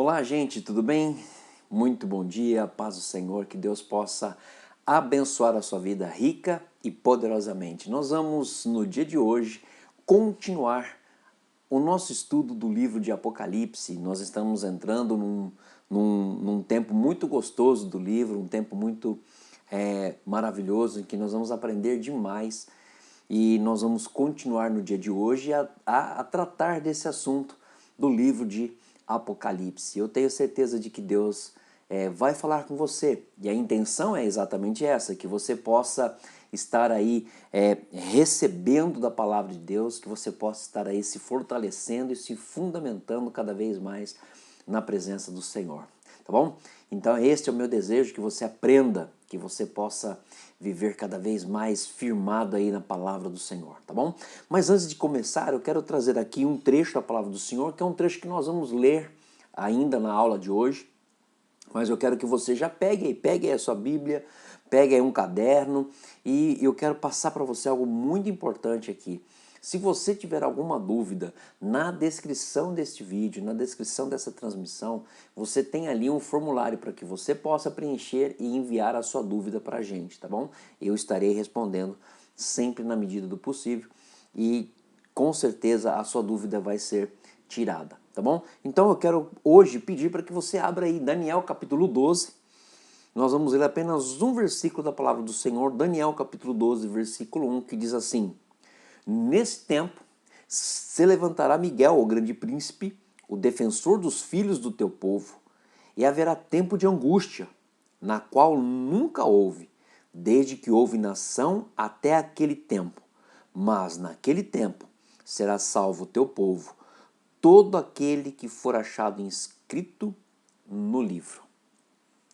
Olá, gente, tudo bem? Muito bom dia, paz do Senhor, que Deus possa abençoar a sua vida rica e poderosamente. Nós vamos, no dia de hoje, continuar o nosso estudo do livro de Apocalipse. Nós estamos entrando num tempo muito gostoso do livro, um tempo muito maravilhoso, em que nós vamos aprender demais e nós vamos continuar no dia de hoje a tratar desse assunto do livro de Apocalipse. Eu tenho certeza de que Deus vai falar com você e a intenção é exatamente essa, que você possa estar aí recebendo da palavra de Deus, que você possa estar aí se fortalecendo e se fundamentando cada vez mais na presença do Senhor, tá bom? Então este é o meu desejo, que você aprenda, que você possa viver cada vez mais firmado aí na palavra do Senhor, tá bom? Mas antes de começar, eu quero trazer aqui um trecho da palavra do Senhor, que é um trecho que nós vamos ler ainda na aula de hoje, mas eu quero que você já pegue aí a sua Bíblia, pegue aí um caderno, e eu quero passar para você algo muito importante aqui. Se você tiver alguma dúvida, na descrição deste vídeo, na descrição dessa transmissão, você tem ali um formulário para que você possa preencher e enviar a sua dúvida para a gente, tá bom? Eu estarei respondendo sempre na medida do possível e com certeza a sua dúvida vai ser tirada, tá bom? Então eu quero hoje pedir para que você abra aí Daniel capítulo 12. Nós vamos ler apenas um versículo da palavra do Senhor, Daniel capítulo 12, versículo 1, que diz assim: Nesse tempo se levantará Miguel, o grande príncipe, o defensor dos filhos do teu povo, e haverá tempo de angústia, na qual nunca houve, desde que houve nação até aquele tempo. Mas naquele tempo será salvo o teu povo, todo aquele que for achado inscrito no livro.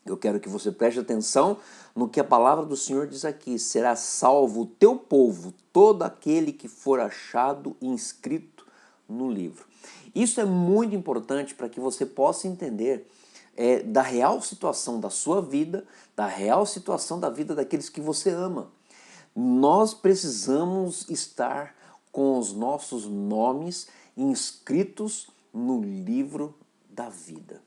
Eu quero que você preste atenção no que a palavra do Senhor diz aqui. Será salvo o teu povo, todo aquele que for achado inscrito no livro. Isso é muito importante para que você possa entender da real situação da sua vida, da real situação da vida daqueles que você ama. Nós precisamos estar com os nossos nomes inscritos no livro da vida.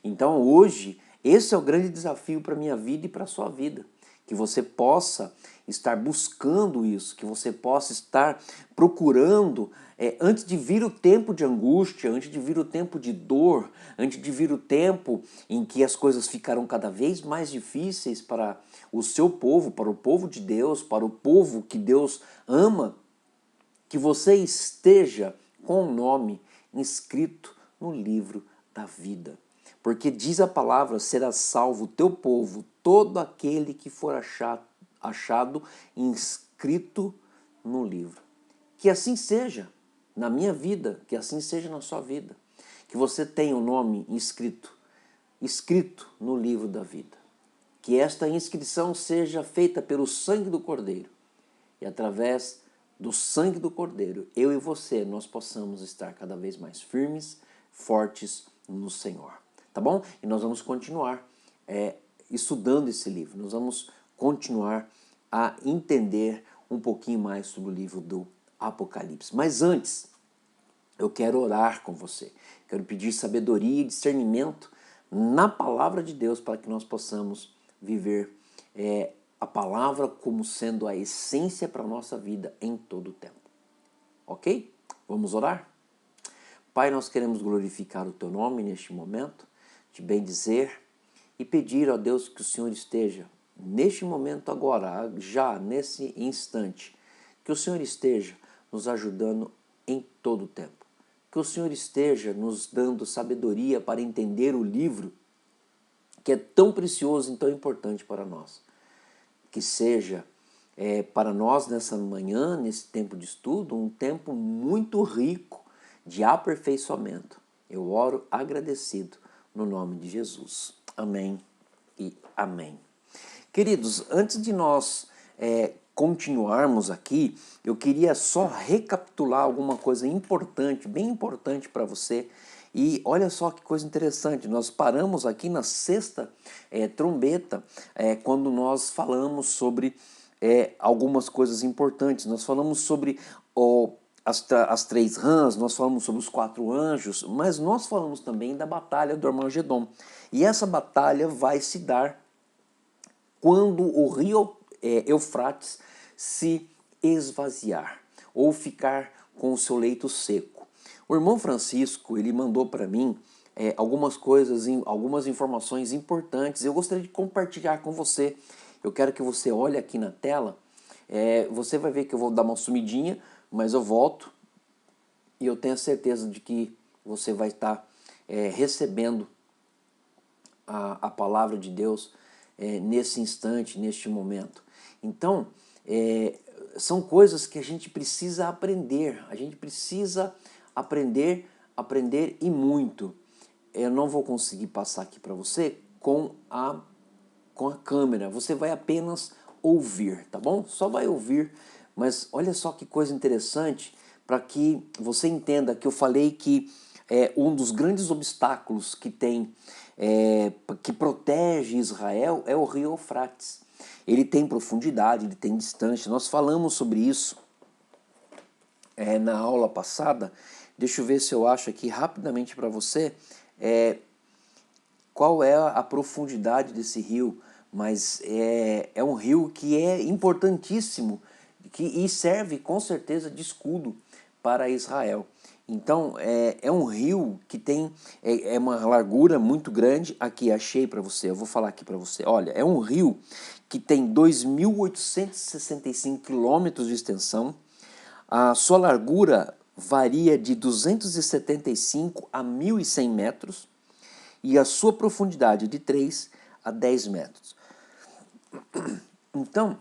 Então hoje, esse é o grande desafio para a minha vida e para a sua vida. Que você possa estar buscando isso, que você possa estar procurando, antes de vir o tempo de angústia, antes de vir o tempo de dor, antes de vir o tempo em que as coisas ficarão cada vez mais difíceis para o seu povo, para o povo de Deus, para o povo que Deus ama, que você esteja com o nome inscrito no livro da vida. Porque diz a palavra, será salvo o teu povo, todo aquele que for achado inscrito no livro. Que assim seja na minha vida, que assim seja na sua vida. Que você tenha o nome inscrito no livro da vida. Que esta inscrição seja feita pelo sangue do Cordeiro. E através do sangue do Cordeiro, eu e você, nós possamos estar cada vez mais firmes, fortes no Senhor. Tá bom? E nós vamos continuar estudando esse livro. Nós vamos continuar a entender um pouquinho mais sobre o livro do Apocalipse. Mas antes, eu quero orar com você. Quero pedir sabedoria e discernimento na palavra de Deus para que nós possamos viver a palavra como sendo a essência para a nossa vida em todo o tempo. Ok? Vamos orar? Pai, nós queremos glorificar o Teu nome neste momento, te bendizer e pedir, ó Deus, que o Senhor esteja neste momento agora, já nesse instante, que o Senhor esteja nos ajudando em todo o tempo. Que o Senhor esteja nos dando sabedoria para entender o livro que é tão precioso e tão importante para nós. Que seja para nós nessa manhã, nesse tempo de estudo, um tempo muito rico de aperfeiçoamento. Eu oro agradecido no nome de Jesus. Amém e amém. Queridos, antes de nós continuarmos aqui, eu queria só recapitular alguma coisa importante, bem importante para você. E olha só que coisa interessante, nós paramos aqui na sexta trombeta, quando nós falamos sobre algumas coisas importantes. Nós falamos sobre as três rãs, nós falamos sobre os 4 anjos, mas nós falamos também da batalha do Armagedon. E essa batalha vai se dar quando o rio Eufrates se esvaziar ou ficar com o seu leito seco. O irmão Francisco, ele mandou para mim algumas coisas, algumas informações importantes. Eu gostaria de compartilhar com você. Eu quero que você olhe aqui na tela. Você vai ver que eu vou dar uma sumidinha, mas eu volto e eu tenho a certeza de que você vai estar recebendo a palavra de Deus nesse instante, neste momento. Então, são coisas que a gente precisa aprender. A gente precisa aprender e muito. Eu não vou conseguir passar aqui para você com a câmera. Você vai apenas ouvir, tá bom? Só vai ouvir. Mas olha só que coisa interessante, para que você entenda que eu falei que um dos grandes obstáculos que tem, que protege Israel, é o rio Eufrates. Ele tem profundidade, ele tem distância. Nós falamos sobre isso na aula passada. Deixa eu ver se eu acho aqui rapidamente para você qual é a profundidade desse rio. Mas é um rio que é importantíssimo e serve com certeza de escudo para Israel. Então é um rio que tem uma largura muito grande. Aqui achei para você, eu vou falar aqui para você. Olha, é um rio que tem 2.865 quilômetros de extensão. A sua largura varia de 275 a 1.100 metros e a sua profundidade de 3 a 10 metros. Então,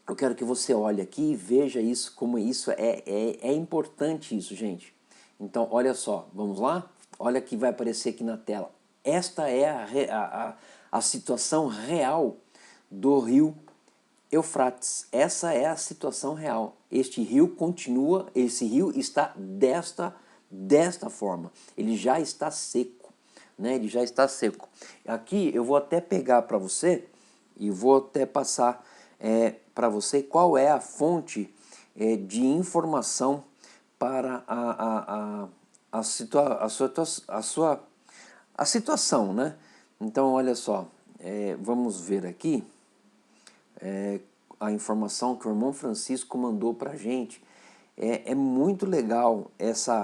eu quero que você olhe aqui e veja isso, como isso é importante isso, gente. Então, olha só, vamos lá? Olha que vai aparecer aqui na tela. Esta é a situação real do rio Eufrates. Essa é a situação real. Este rio continua, esse rio está desta forma. Ele já está seco, né? Ele já está seco. Aqui eu vou até pegar para você e vou até passar para você qual é a fonte de informação para a situação, né? Então, olha só, vamos ver aqui a informação que o irmão Francisco mandou para a gente. É muito legal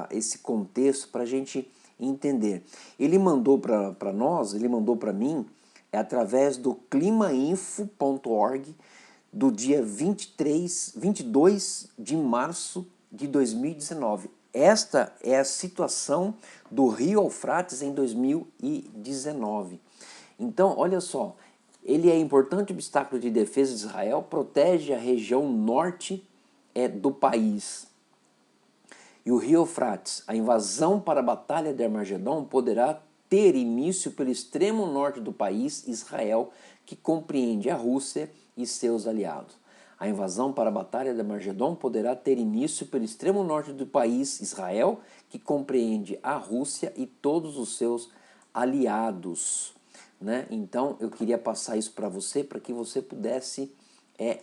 esse contexto para a gente entender. Ele mandou para nós, ele mandou para mim, através do climainfo.org, do dia 22 de março de 2019. Esta é a situação do rio Eufrates em 2019. Então, olha só, ele é importante obstáculo de defesa de Israel, protege a região norte do país. E o rio Eufrates, a invasão para a batalha de Armagedon poderá ter início pelo extremo norte do país, Israel, que compreende a Rússia e seus aliados. A invasão para a batalha de Armagedon poderá ter início pelo extremo norte do país, Israel, que compreende a Rússia e todos os seus aliados. Né? Então eu queria passar isso para que você pudesse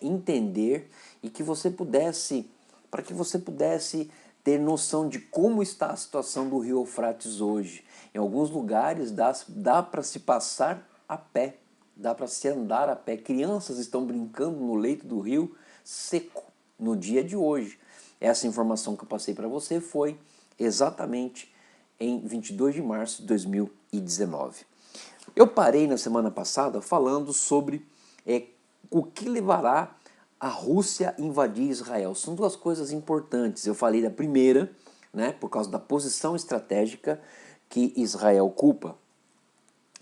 entender e que você pudesse, para que você pudesse ter noção de como está a situação do rio Eufrates hoje. Em alguns lugares dá para se passar a pé, dá para se andar a pé. Crianças estão brincando no leito do rio seco no dia de hoje. Essa informação que eu passei para você foi exatamente em 22 de março de 2019. Eu parei na semana passada falando sobre o que levará a Rússia a invadir Israel. São duas coisas importantes. Eu falei da primeira, né, por causa da posição estratégica que Israel ocupa.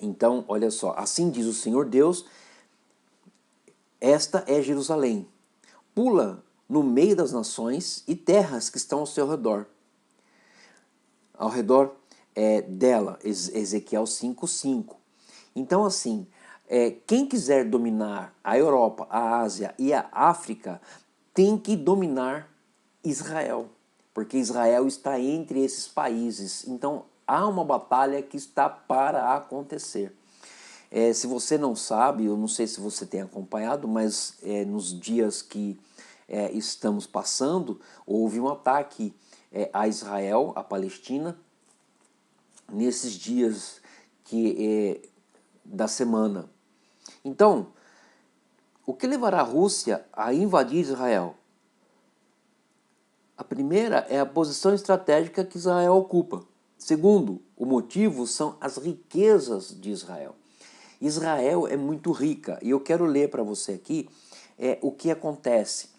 Então, olha só, assim diz o Senhor Deus, esta é Jerusalém. Pula no meio das nações e terras que estão ao seu redor. Ao redor dela, Ezequiel 5:5. Então, assim, quem quiser dominar a Europa, a Ásia e a África, tem que dominar Israel, porque Israel está entre esses países. Então, há uma batalha que está para acontecer. Se você não sabe, eu não sei se você tem acompanhado, mas nos dias que estamos passando, houve um ataque a Israel, a Palestina, nesses dias da semana. Então, o que levará a Rússia a invadir Israel? A primeira é a posição estratégica que Israel ocupa. Segundo, o motivo são as riquezas de Israel. Israel é muito rica e eu quero ler para você aqui o que acontece.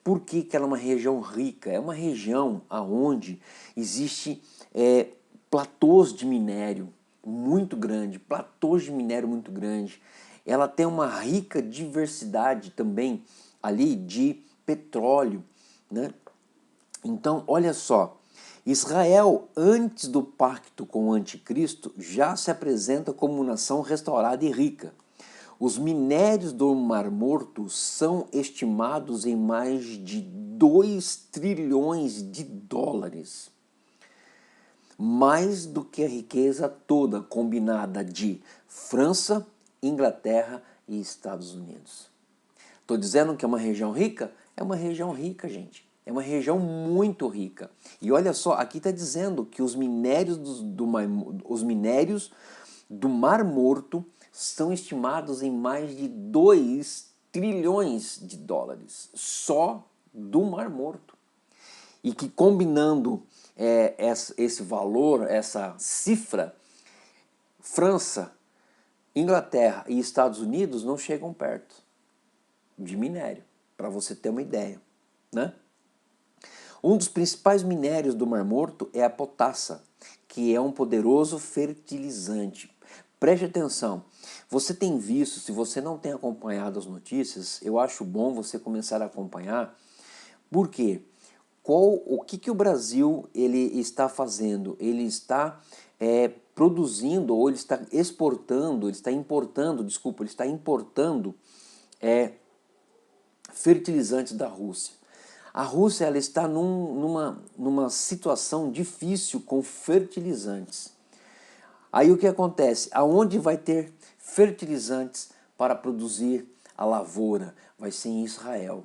Por que ela é uma região rica? É uma região onde existe platôs de minério muito grande, platôs de minério muito grande. Ela tem uma rica diversidade também ali de petróleo, né? Então, olha só, Israel, antes do pacto com o anticristo, já se apresenta como nação restaurada e rica. Os minérios do Mar Morto são estimados em mais de 2 trilhões de dólares. Mais do que a riqueza toda combinada de França, Inglaterra e Estados Unidos. Estou dizendo que é uma região rica? É uma região rica, gente. É uma região muito rica. E olha só, aqui está dizendo que os minérios do Mar Morto são estimados em mais de 2 trilhões de dólares. Só do Mar Morto. E que combinando esse valor, essa cifra, França, Inglaterra e Estados Unidos não chegam perto de minério, para você ter uma ideia, né? Um dos principais minérios do Mar Morto é a potassa, que é um poderoso fertilizante. Preste atenção, você tem visto, se você não tem acompanhado as notícias, eu acho bom você começar a acompanhar. Por quê? O que o Brasil ele está fazendo? Ele está produzindo, ou ele está exportando, ele está importando fertilizantes da Rússia. A Rússia ela está numa situação difícil com fertilizantes. Aí o que acontece? Aonde vai ter fertilizantes para produzir a lavoura? Vai ser em Israel,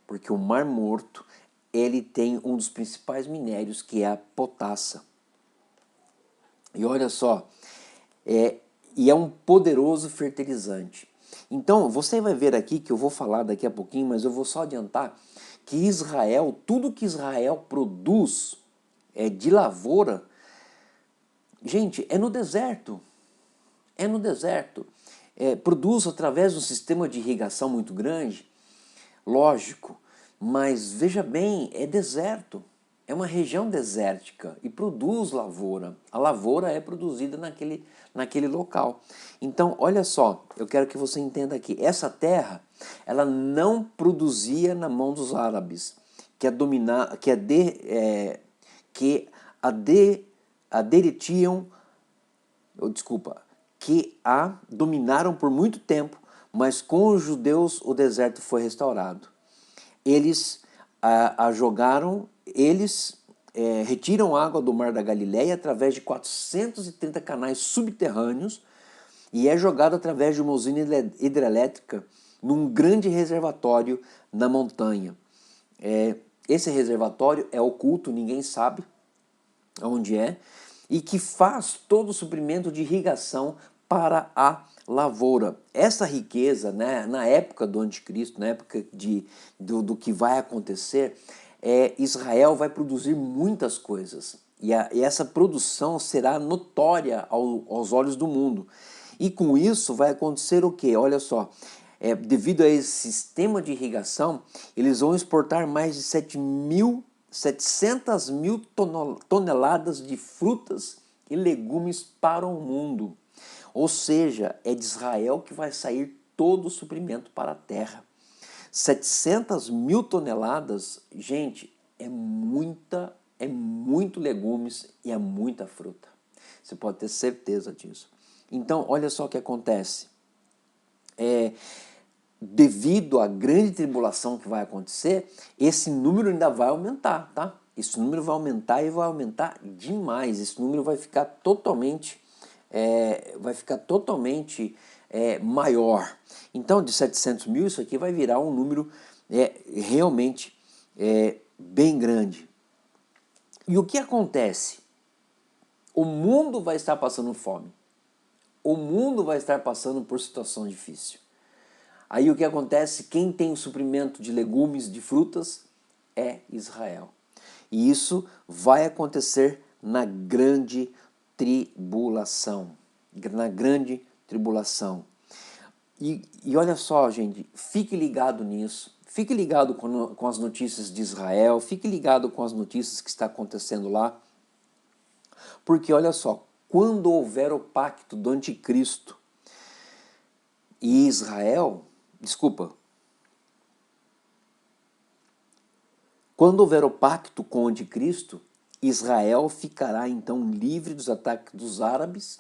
porque o Mar Morto ele tem um dos principais minérios, que é a potassa. E olha só, e é um poderoso fertilizante. Então, você vai ver aqui, que eu vou falar daqui a pouquinho, mas eu vou só adiantar, que Israel, tudo que Israel produz de lavoura, gente, é no deserto. É no deserto. Produz através de um sistema de irrigação muito grande, lógico, mas veja bem, é deserto. É uma região desértica e produz lavoura. A lavoura é produzida naquele local. Então, olha só, eu quero que você entenda aqui. Essa terra, ela não produzia na mão dos árabes, que a dominaram por muito tempo, mas com os judeus o deserto foi restaurado. Eles retiram água do Mar da Galileia através de 430 canais subterrâneos e é jogado através de uma usina hidrelétrica num grande reservatório na montanha. Esse reservatório é oculto, ninguém sabe onde é, e que faz todo o suprimento de irrigação para a lavoura. Essa riqueza, né, na época do anticristo, na época do que vai acontecer, Israel vai produzir muitas coisas. E essa produção será notória aos olhos do mundo. E com isso vai acontecer o quê? Olha só, devido a esse sistema de irrigação, eles vão exportar mais de 700 mil toneladas de frutas e legumes para o mundo. Ou seja, é de Israel que vai sair todo o suprimento para a terra. 700 mil toneladas, gente, é muito legumes e é muita fruta. Você pode ter certeza disso. Então, olha só o que acontece. Devido à grande tribulação que vai acontecer, esse número ainda vai aumentar, tá? Esse número vai aumentar e vai aumentar demais. Esse número vai ficar totalmente maior. Então, de 700 mil, isso aqui vai virar um número realmente bem grande. E o que acontece? O mundo vai estar passando fome. O mundo vai estar passando por situação difícil. Aí o que acontece? Quem tem o suprimento de legumes, de frutas, é Israel. E isso vai acontecer na grande tribulação. Na grande tribulação. E olha só, gente, fique ligado nisso. Fique ligado com as notícias de Israel. Fique ligado com as notícias que está acontecendo lá. Porque olha só, quando houver o pacto do anticristo e Israel, quando houver o pacto com o anticristo, Israel ficará então livre dos ataques dos árabes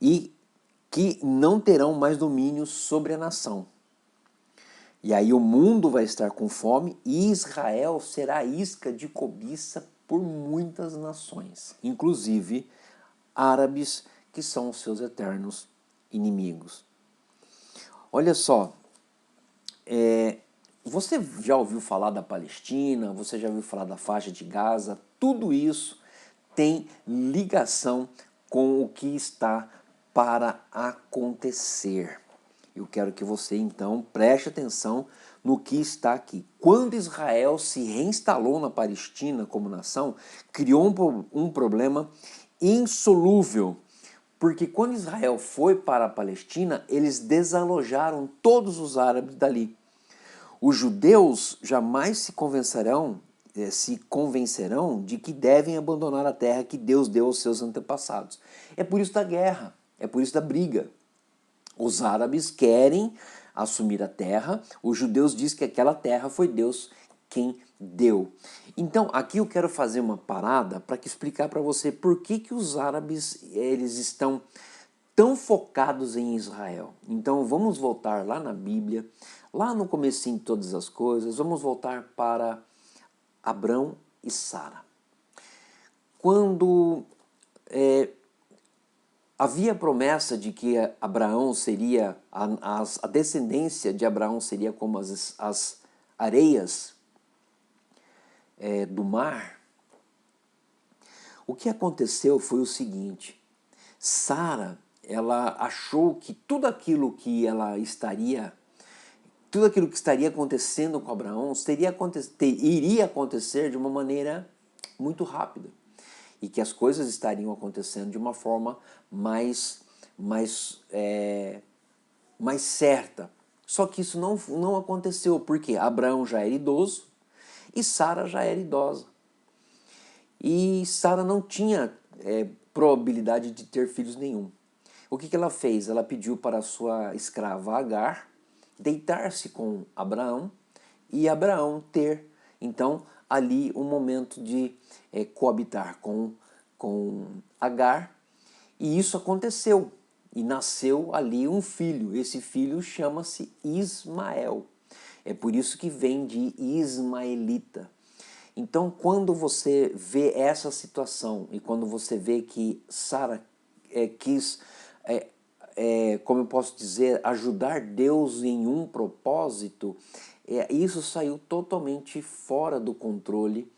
e que não terão mais domínio sobre a nação. E aí o mundo vai estar com fome e Israel será isca de cobiça por muitas nações, inclusive árabes, que são os seus eternos inimigos. Olha só, você já ouviu falar da Palestina, você já ouviu falar da faixa de Gaza? Tudo isso tem ligação com o que está para acontecer. Eu quero que você então preste atenção no que está aqui. Quando Israel se reinstalou na Palestina como nação, criou um problema insolúvel. Porque quando Israel foi para a Palestina, eles desalojaram todos os árabes dali. Os judeus jamais se convencerão de que devem abandonar a terra que Deus deu aos seus antepassados. É por isso da guerra, é por isso da briga. Os árabes querem assumir a terra, os judeus dizem que aquela terra foi Deus quem deu. Então, aqui eu quero fazer uma parada para explicar para você por que os árabes eles estão tão focados em Israel. Então, vamos voltar lá na Bíblia, lá no comecinho de todas as coisas, vamos voltar para Abrão e Sara. Quando havia promessa de que Abraão seria, a descendência de Abraão seria como as areias do mar, o que aconteceu foi o seguinte: Sara, ela achou que tudo aquilo que estaria acontecendo com Abraão iria acontecer de uma maneira muito rápida e que as coisas estariam acontecendo de uma forma mais certa. Só que isso não aconteceu, porque Abraão já era idoso e Sara já era idosa. E Sara não tinha probabilidade de ter filhos nenhum. O que ela fez? Ela pediu para a sua escrava Agar deitar-se com Abraão e Abraão ter, então, ali um momento de coabitar com Agar. E isso aconteceu. E nasceu ali um filho. Esse filho chama-se Ismael. É por isso que vem de ismaelita. Então, quando você vê essa situação e quando você vê que Sara quis, como eu posso dizer, ajudar Deus em um propósito, isso saiu totalmente fora do controle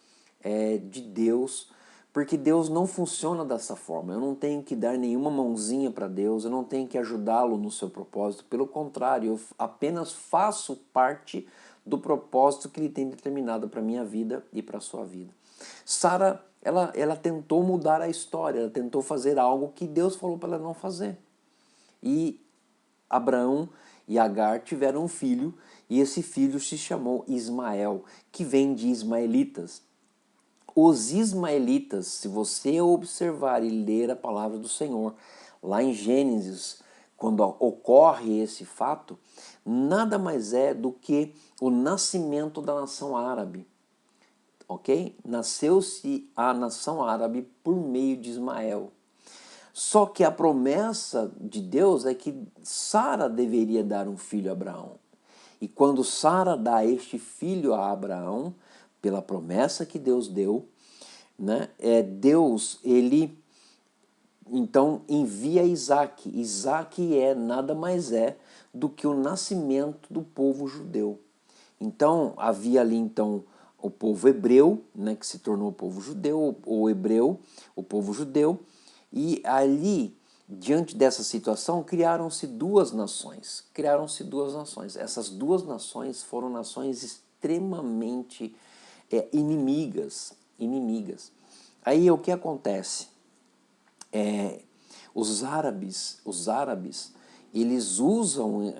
de Deus, porque Deus não funciona dessa forma. Eu não tenho que dar nenhuma mãozinha para Deus, eu não tenho que ajudá-lo no seu propósito. Pelo contrário, eu apenas faço parte do propósito que ele tem determinado para a minha vida e para a sua vida. Sara, ela tentou mudar a história, ela tentou fazer algo que Deus falou para ela não fazer. E Abraão e Agar tiveram um filho, e esse filho se chamou Ismael, que vem de ismaelitas. Os ismaelitas, se você observar e ler a palavra do Senhor, lá em Gênesis, quando ocorre esse fato, nada mais é do que o nascimento da nação árabe. Ok? Nasceu-se a nação árabe por meio de Ismael. Só que a promessa de Deus é que Sara deveria dar um filho a Abraão. E quando Sara dá este filho a Abraão, pela promessa que Deus deu, né, Deus, ele então envia Isaac. Isaac nada mais do que o nascimento do povo judeu. Então havia ali então o povo hebreu, né, que se tornou o povo judeu, o hebreu, o povo judeu, e ali, diante dessa situação, criaram-se duas nações. Criaram-se duas nações. Essas duas nações foram nações extremamente inimigas. Aí o que acontece? Os árabes, eles usam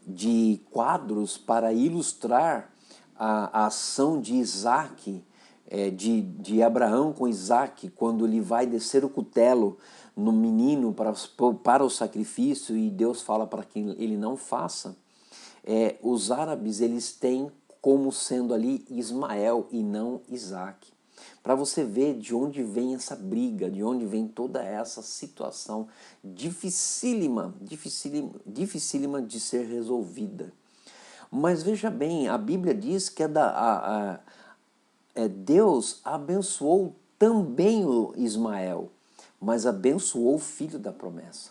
de quadros para ilustrar a ação de Isaac, de Abraão com Isaac, quando ele vai descer o cutelo no menino para o sacrifício e Deus fala para que ele não faça. Os árabes, eles têm como sendo ali Ismael e não Isaac. Para você ver de onde vem essa briga, de onde vem toda essa situação dificílima de ser resolvida. Mas veja bem, a Bíblia diz que Deus abençoou também o Ismael, mas abençoou o filho da promessa.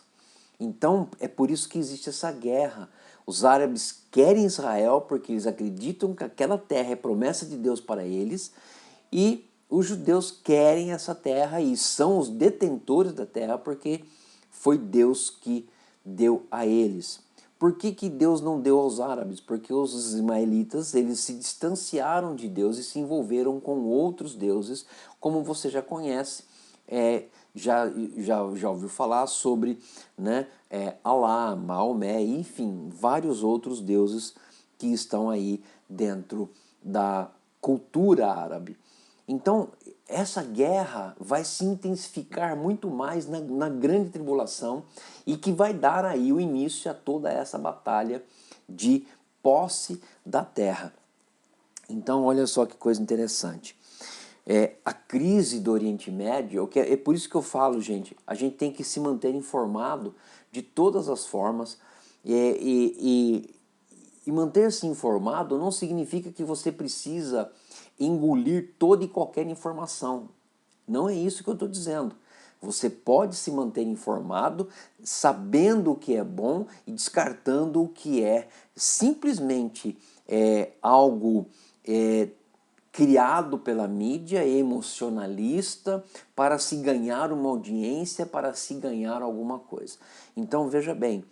Então é por isso que existe essa guerra. Os árabes querem Israel porque eles acreditam que aquela terra é promessa de Deus para eles, e os judeus querem essa terra e são os detentores da terra porque foi Deus que deu a eles. Por que Deus não deu aos árabes? Porque os ismaelitas, eles se distanciaram de Deus e se envolveram com outros deuses, como você já conhece, já ouviu falar sobre, né, Alá, Maomé, enfim, vários outros deuses que estão aí dentro da cultura árabe. Então, essa guerra vai se intensificar muito mais na grande tribulação e que vai dar aí o início a toda essa batalha de posse da terra. Então, olha só que coisa interessante. A crise do Oriente Médio, é por isso que eu falo, gente, a gente tem que se manter informado de todas as formas, e manter-se informado não significa que você precisa engolir toda e qualquer informação. Não é isso que eu estou dizendo. Você pode se manter informado, sabendo o que é bom e descartando o que é simplesmente algo criado pela mídia, emocionalista, para se ganhar uma audiência, para se ganhar alguma coisa. Então veja bem,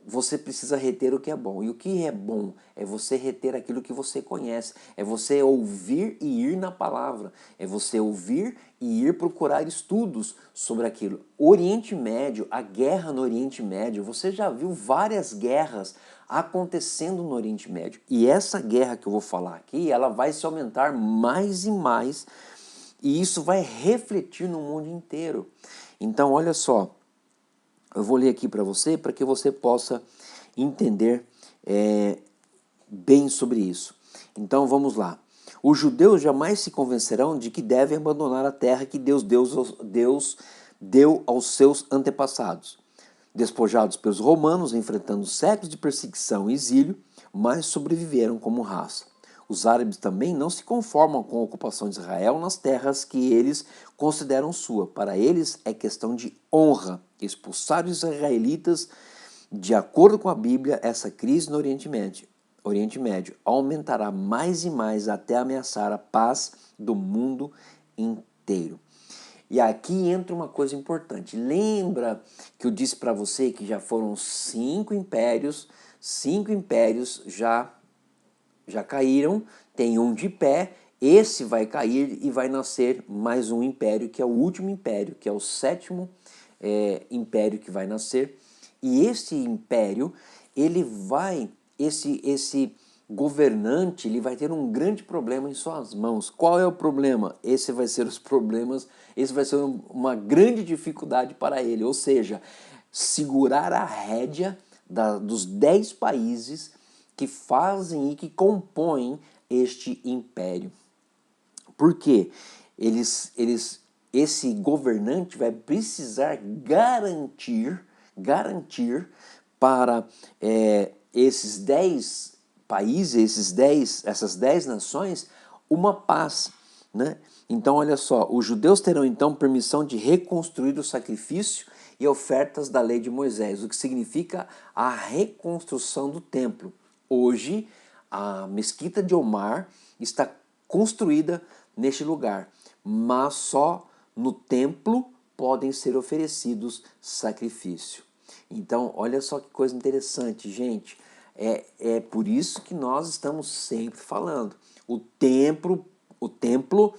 você precisa reter o que é bom. E o que é bom é você reter aquilo que você conhece. É você ouvir e ir na palavra. É você ouvir e ir procurar estudos sobre aquilo. Oriente Médio, a guerra no Oriente Médio, você já viu várias guerras acontecendo no Oriente Médio. E essa guerra que eu vou falar aqui, ela vai se aumentar mais e mais. E isso vai refletir no mundo inteiro. Então, olha só. Eu vou ler aqui para que você possa entender bem sobre isso. Então vamos lá. Os judeus jamais se convencerão de que devem abandonar a terra que Deus deu aos seus antepassados. Despojados pelos romanos, enfrentando séculos de perseguição e exílio, mas sobreviveram como raça. Os árabes também não se conformam com a ocupação de Israel nas terras que eles consideram sua. Para eles é questão de honra expulsar os israelitas. De acordo com a Bíblia, essa crise no Oriente Médio aumentará mais e mais até ameaçar a paz do mundo inteiro. E aqui entra uma coisa importante. Lembra que eu disse para você que já foram 5 impérios já caíram, tem um de pé, esse vai cair e vai nascer mais um império, que é o último império, que é o 7º império que vai nascer. E esse império, esse governante, ele vai ter um grande problema em suas mãos. Qual é o problema? Esse vai ser uma grande dificuldade para ele, ou seja, segurar a rédea dos 10 países que fazem e que compõem este império. Por quê? Esse governante vai precisar garantir para esses 10 países, essas 10 nações, uma paz, né? Então, olha só, os judeus terão então permissão de reconstruir o sacrifício e ofertas da lei de Moisés, o que significa a reconstrução do templo. Hoje, A mesquita de Omar está construída neste lugar, mas só no templo podem ser oferecidos sacrifício. Então, olha só que coisa interessante, gente. É por isso que nós estamos sempre falando. O templo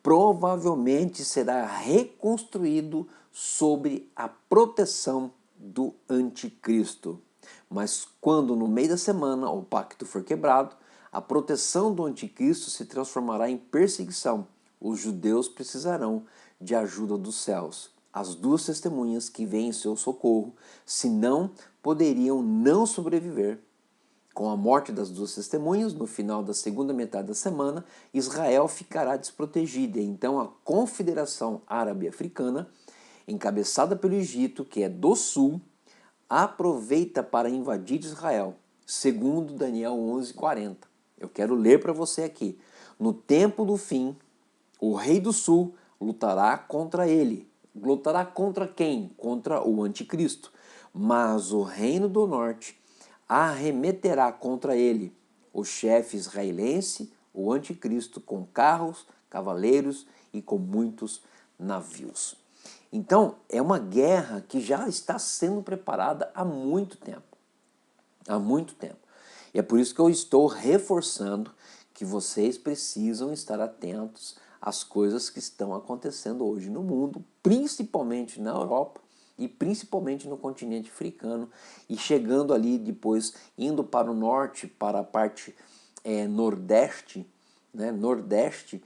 provavelmente será reconstruído sob a proteção do anticristo. Mas quando no meio da semana o pacto for quebrado, a proteção do anticristo se transformará em perseguição. Os judeus precisarão de ajuda dos céus. As duas testemunhas que vêm em seu socorro, senão poderiam não sobreviver. Com a morte das duas testemunhas, no final da segunda metade da semana, Israel ficará desprotegida. Então a Confederação Árabe Africana, encabeçada pelo Egito, que é do sul, aproveita para invadir Israel, segundo Daniel 11:40. Eu quero ler para você aqui. No tempo do fim, o rei do sul lutará contra ele. Lutará contra quem? Contra o anticristo. Mas o reino do norte arremeterá contra ele, o chefe israelense, o anticristo, com carros, cavaleiros e com muitos navios. Então, é uma guerra que já está sendo preparada há muito tempo. Há muito tempo. E é por isso que eu estou reforçando que vocês precisam estar atentos às coisas que estão acontecendo hoje no mundo, principalmente na Europa e principalmente no continente africano, e chegando ali depois, indo para o norte, para a parte nordeste, né, nordeste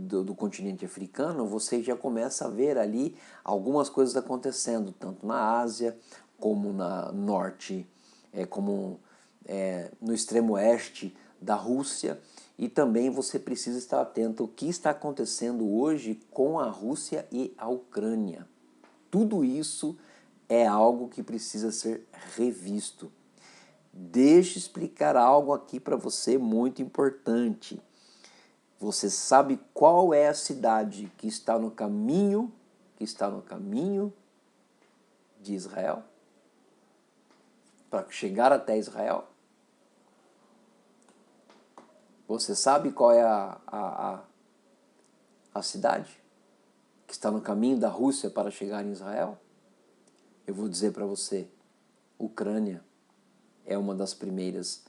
do continente africano, você já começa a ver ali algumas coisas acontecendo, tanto na Ásia, como na norte, no extremo oeste da Rússia, e também você precisa estar atento ao que está acontecendo hoje com a Rússia e a Ucrânia. Tudo isso é algo que precisa ser revisto. Deixa eu explicar algo aqui para você muito importante. Você sabe qual é a cidade que está no caminho de Israel? Para chegar até Israel? Você sabe qual é a cidade que está no caminho da Rússia para chegar em Israel? Eu vou dizer para você, Ucrânia é uma das primeiras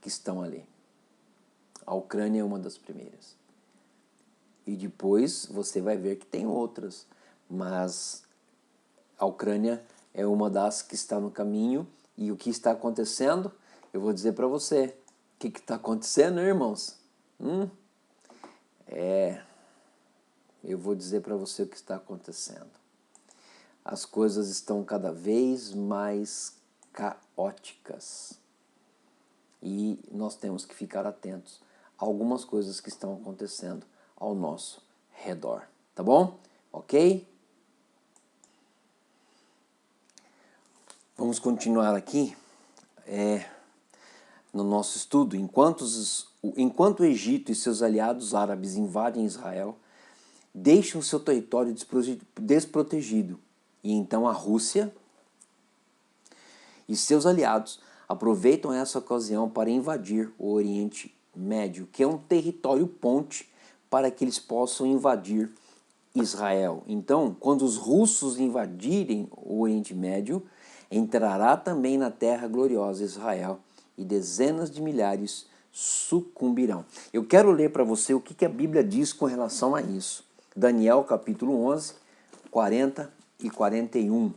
que estão ali. A Ucrânia é uma das primeiras. E depois você vai ver que tem outras, mas a Ucrânia é uma das que está no caminho. E o que está acontecendo? Eu vou dizer para você. O que está acontecendo, irmãos? Eu vou dizer para você o que está acontecendo. As coisas estão cada vez mais caóticas. E nós temos que ficar atentos a algumas coisas que estão acontecendo ao nosso redor. Tá bom? Ok? Vamos continuar aqui no nosso estudo. Enquanto o Egito e seus aliados árabes invadem Israel, deixam seu território desprotegido. E então a Rússia e seus aliados aproveitam essa ocasião para invadir o Oriente Médio, que é um território ponte para que eles possam invadir Israel. Então, quando os russos invadirem o Oriente Médio, entrará também na terra gloriosa Israel e dezenas de milhares sucumbirão. Eu quero ler para você o que a Bíblia diz com relação a isso. Daniel capítulo 11, 40 e 41.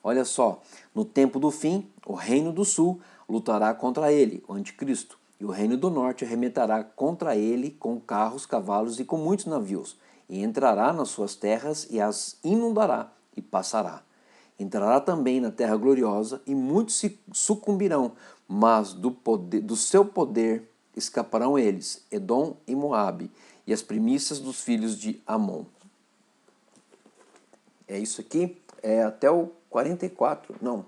Olha só, no tempo do fim, o reino do sul lutará contra ele, o anticristo, e o reino do norte arremeterá contra ele com carros, cavalos e com muitos navios, e entrará nas suas terras e as inundará e passará. Entrará também na terra gloriosa e muitos se sucumbirão, mas do seu poder escaparão eles, Edom e Moabe, e as primícias dos filhos de Amon. É isso aqui, é até o 44, não.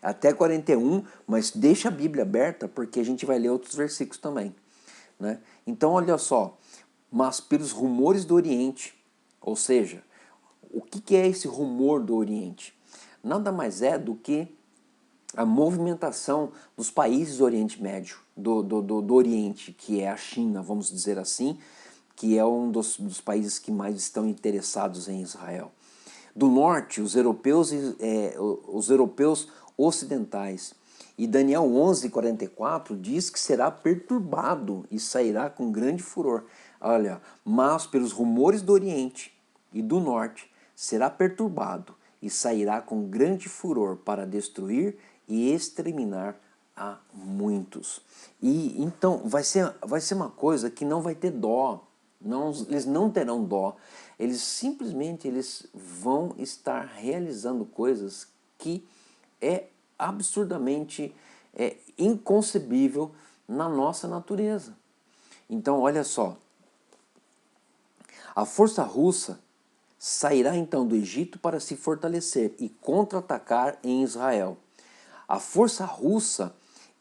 Até 41, mas deixa a Bíblia aberta porque a gente vai ler outros versículos também, né? Então olha só, mas pelos rumores do Oriente, ou seja, o que é esse rumor do Oriente? Nada mais é do que a movimentação dos países do Oriente Médio, do Oriente, que é a China, vamos dizer assim, que é um dos países que mais estão interessados em Israel. Do norte, os europeus ocidentais. E Daniel 11:44 diz que será perturbado e sairá com grande furor. Olha, mas pelos rumores do Oriente e do Norte será perturbado e sairá com grande furor para destruir e exterminar a muitos. E então vai ser uma coisa que não vai ter dó. Não, eles não terão dó. Eles simplesmente vão estar realizando coisas que é absurdamente inconcebível na nossa natureza. Então, olha só. A força russa sairá então do Egito para se fortalecer e contra-atacar em Israel. A força russa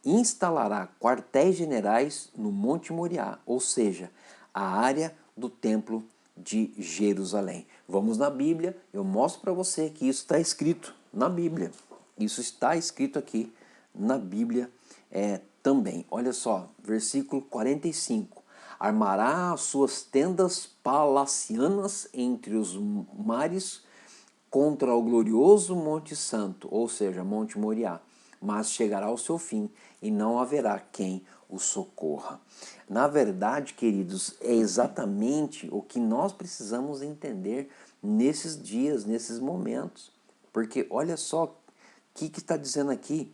instalará quartéis generais no Monte Moriá, ou seja, a área do Templo de Jerusalém. Vamos na Bíblia, eu mostro para você que isso está escrito na Bíblia. Isso está escrito aqui na Bíblia também. Olha só, versículo 45. Armará as suas tendas palacianas entre os mares contra o glorioso Monte Santo, ou seja, Monte Moriá, mas chegará ao seu fim e não haverá quem o socorra. Na verdade, queridos, é exatamente o que nós precisamos entender nesses dias, nesses momentos. Porque olha só o que está dizendo aqui: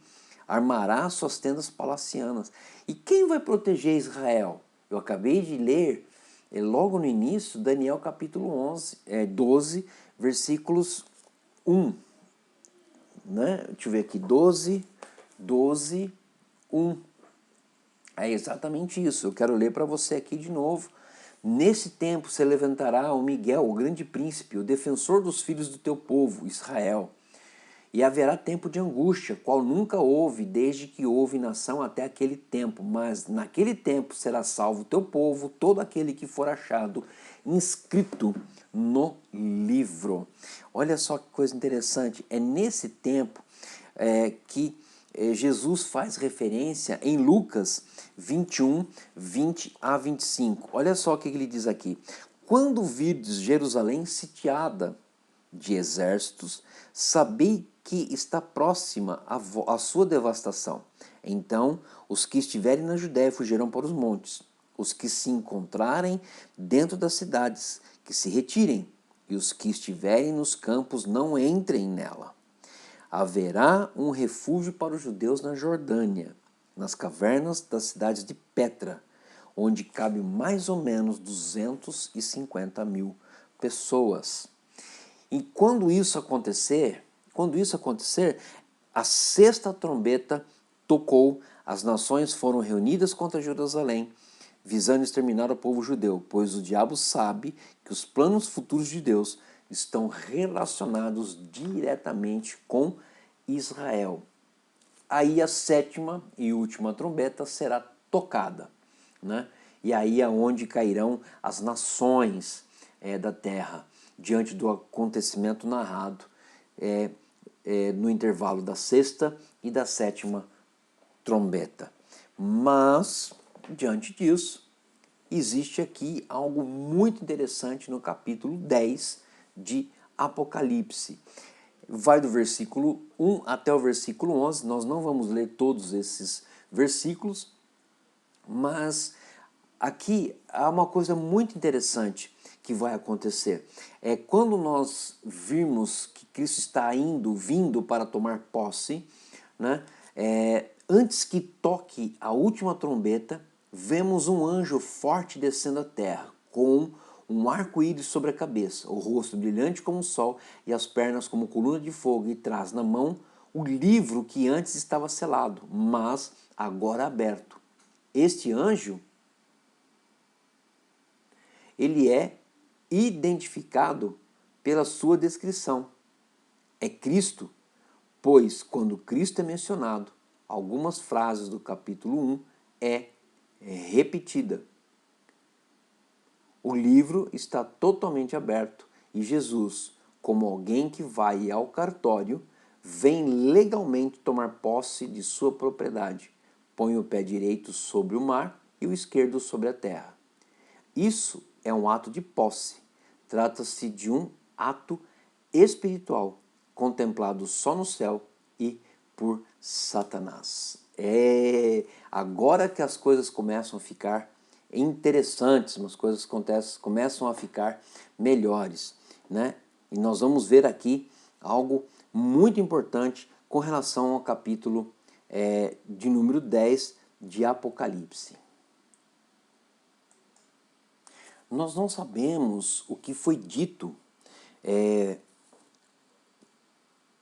armará suas tendas palacianas. E quem vai proteger Israel? Eu acabei de ler, logo no início, Daniel capítulo 12, versículos 1. Né? Deixa eu ver aqui, 12, 1. É exatamente isso. Eu quero ler para você aqui de novo. Nesse tempo se levantará o Miguel, o grande príncipe, o defensor dos filhos do teu povo, Israel. E haverá tempo de angústia, qual nunca houve, desde que houve nação até aquele tempo. Mas naquele tempo será salvo o teu povo, todo aquele que for achado inscrito no livro. Olha só que coisa interessante. É nesse tempo que Jesus faz referência em Lucas 21, 20 a 25. Olha só o que ele diz aqui. Quando virdes Jerusalém sitiada de exércitos, sabei que está próxima a sua devastação. Então, os que estiverem na Judéia fugirão para os montes. Os que se encontrarem dentro das cidades, que se retirem. E os que estiverem nos campos, não entrem nela. Haverá um refúgio para os judeus na Jordânia, nas cavernas das cidades de Petra, onde cabe mais ou menos 250 mil pessoas. E quando isso acontecer, a sexta trombeta tocou, as nações foram reunidas contra Jerusalém, visando exterminar o povo judeu, pois o diabo sabe que os planos futuros de Deus estão relacionados diretamente com Israel. Aí a sétima e última trombeta será tocada, né? E aí é onde cairão as nações da terra, diante do acontecimento narrado no intervalo da sexta e da sétima trombeta. Mas, diante disso, existe aqui algo muito interessante no capítulo 10 de Apocalipse. Vai do versículo 1 até o versículo 11, nós não vamos ler todos esses versículos, mas aqui há uma coisa muito interessante que vai acontecer. Quando nós virmos que Cristo está vindo para tomar posse, né? Antes que toque a última trombeta, vemos um anjo forte descendo à terra, com um arco-íris sobre a cabeça, o rosto brilhante como o sol e as pernas como coluna de fogo, e traz na mão o livro que antes estava selado, mas agora aberto. Este anjo, ele é identificado pela sua descrição. É Cristo, pois quando Cristo é mencionado, algumas frases do capítulo 1 é repetida. O livro está totalmente aberto e Jesus, como alguém que vai ao cartório, vem legalmente tomar posse de sua propriedade. Põe o pé direito sobre o mar e o esquerdo sobre a terra. Isso é um ato de posse. Trata-se de um ato espiritual, contemplado só no céu e por Satanás. Agora que as coisas começam a ficar interessantes, as coisas começam a ficar melhores, né? E nós vamos ver aqui algo muito importante com relação ao capítulo de número 10 de Apocalipse. Nós não sabemos o que foi dito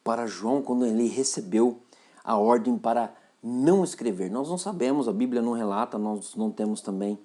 para João quando ele recebeu a ordem para não escrever. Nós não sabemos, a Bíblia não relata, nós não temos também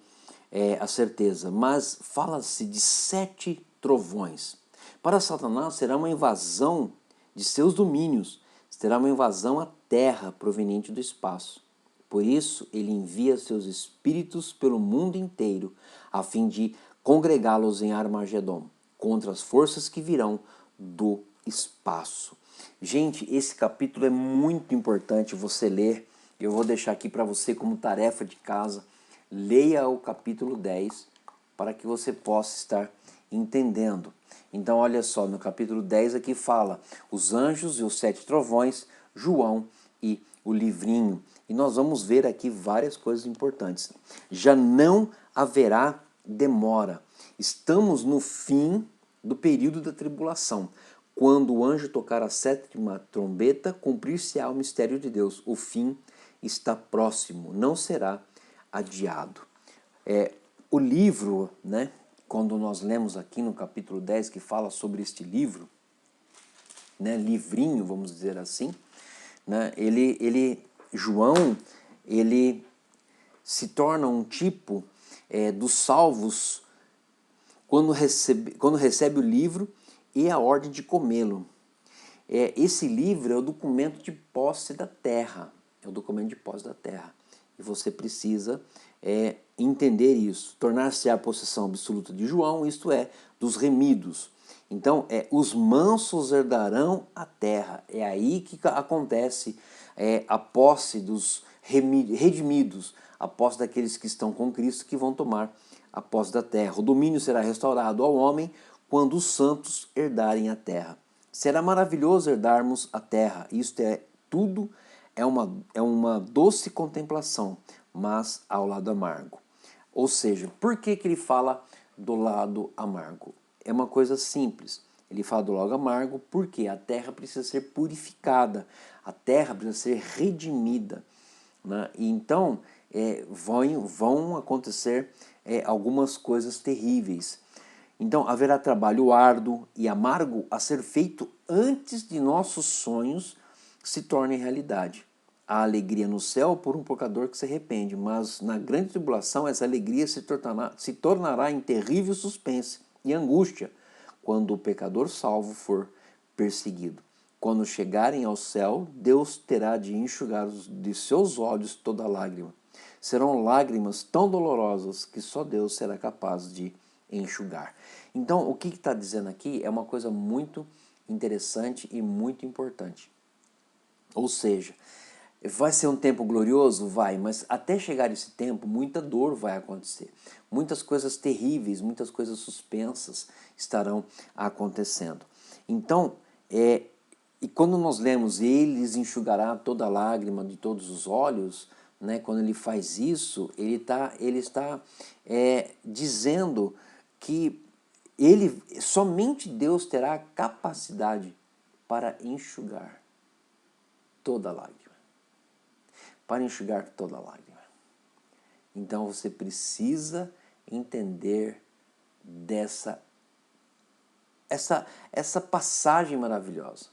a certeza, mas fala-se de 7 trovões. Para Satanás será uma invasão de seus domínios, será uma invasão à terra proveniente do espaço. Por isso ele envia seus espíritos pelo mundo inteiro, a fim de congregá-los em Armagedon, contra as forças que virão do espaço. Gente, esse capítulo é muito importante você ler. Eu vou deixar aqui para você como tarefa de casa. Leia o capítulo 10 para que você possa estar entendendo. Então, olha só, no capítulo 10 aqui fala os anjos e os 7 trovões, João e o livrinho. E nós vamos ver aqui várias coisas importantes. Já não haverá demora. Estamos no fim do período da tribulação. Quando o anjo tocar a 7ª trombeta, cumprir-se-á o mistério de Deus. O fim está próximo, não será adiado. O livro, né, quando nós lemos aqui no capítulo 10 que fala sobre este livro, né, livrinho, vamos dizer assim, né, João, ele se torna um tipo dos salvos quando recebe o livro e a ordem de comê-lo. Esse livro é o documento de posse da terra. É o documento de posse da terra. E você precisa entender isso. Tornar-se a possessão absoluta de João, isto é, dos remidos. Então, os mansos herdarão a terra. É aí que acontece a posse dos redimidos, a posse daqueles que estão com Cristo, que vão tomar a posse da terra. O domínio será restaurado ao homem quando os santos herdarem a terra. Será maravilhoso herdarmos a terra. Isto tudo é uma doce contemplação, mas ao lado amargo. Ou seja, por que ele fala do lado amargo? É uma coisa simples. Ele fala do lado amargo porque a terra precisa ser purificada, a terra precisa ser redimida, né? E então vão acontecer algumas coisas terríveis. Então haverá trabalho árduo e amargo a ser feito antes de nossos sonhos se tornem realidade. Há alegria no céu por um pecador que se arrepende, mas na grande tribulação essa alegria se tornará em terrível suspense e angústia quando o pecador salvo for perseguido. Quando chegarem ao céu, Deus terá de enxugar de seus olhos toda lágrima. Serão lágrimas tão dolorosas que só Deus será capaz de enxugar. Então, o que está dizendo aqui é uma coisa muito interessante e muito importante. Ou seja, vai ser um tempo glorioso? Vai, mas até chegar esse tempo, muita dor vai acontecer. Muitas coisas terríveis, muitas coisas suspensas estarão acontecendo. Então, e quando nós lemos, eles enxugará toda lágrima de todos os olhos, né, quando ele faz isso, ele está dizendo que somente Deus terá a capacidade para enxugar toda lágrima. Para enxugar toda lágrima. Então você precisa entender essa passagem maravilhosa.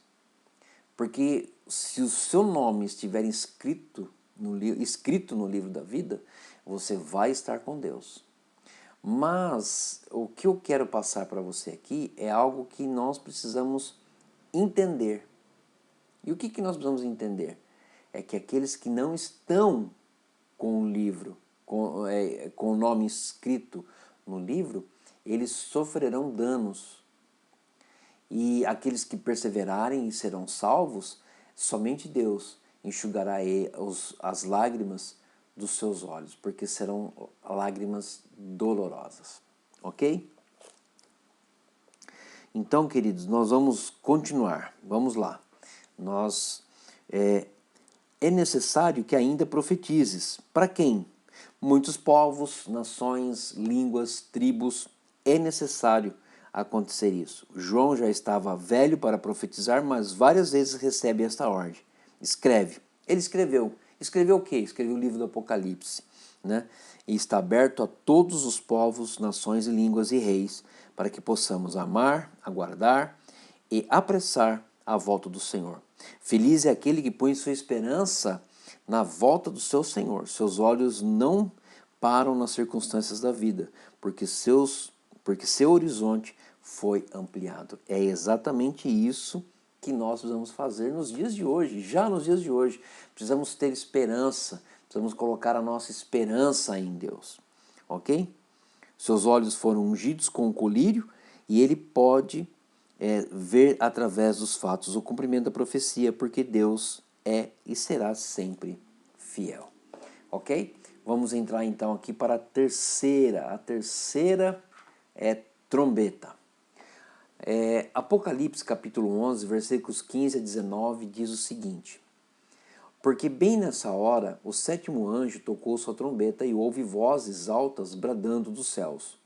Porque se o seu nome estiver escrito no livro da vida, você vai estar com Deus. Mas o que eu quero passar para você aqui é algo que nós precisamos entender. E o que nós precisamos entender? É que aqueles que não estão com o livro, com o nome escrito no livro, eles sofrerão danos. E aqueles que perseverarem e serão salvos, somente Deus enxugará as lágrimas dos seus olhos, porque serão lágrimas dolorosas, ok? Então, queridos, nós vamos continuar, vamos lá. É necessário que ainda profetizes. Para quem? Muitos povos, nações, línguas, tribos, é necessário acontecer isso. João já estava velho para profetizar, mas várias vezes recebe esta ordem. Escreve. Ele escreveu. Escreveu o quê? Escreveu o livro do Apocalipse, né? E está aberto a todos os povos, nações, línguas e reis, para que possamos amar, aguardar e apressar a volta do Senhor. Feliz é aquele que põe sua esperança na volta do seu Senhor. Seus olhos não param nas circunstâncias da vida, porque seu horizonte foi ampliado. É exatamente isso que nós precisamos fazer nos dias de hoje, já nos dias de hoje. Precisamos ter esperança, precisamos colocar a nossa esperança em Deus, ok? Seus olhos foram ungidos com o colírio e ele pode ver através dos fatos o cumprimento da profecia, porque Deus é e será sempre fiel, ok? Vamos entrar então aqui para a terceira trombeta. Apocalipse capítulo 11, versículos 15 a 19 diz o seguinte: porque bem nessa hora o sétimo anjo tocou sua trombeta e houve vozes altas bradando dos céus: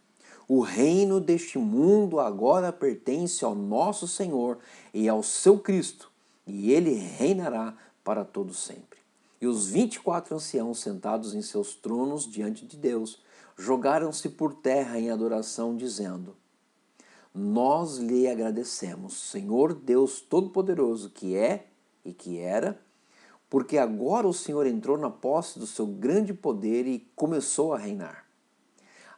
o reino deste mundo agora pertence ao nosso Senhor e ao seu Cristo, e ele reinará para todo sempre. E os 24 anciãos sentados em seus tronos diante de Deus jogaram-se por terra em adoração, dizendo: nós lhe agradecemos, Senhor Deus Todo-Poderoso, que é e que era, porque agora o Senhor entrou na posse do seu grande poder e começou a reinar.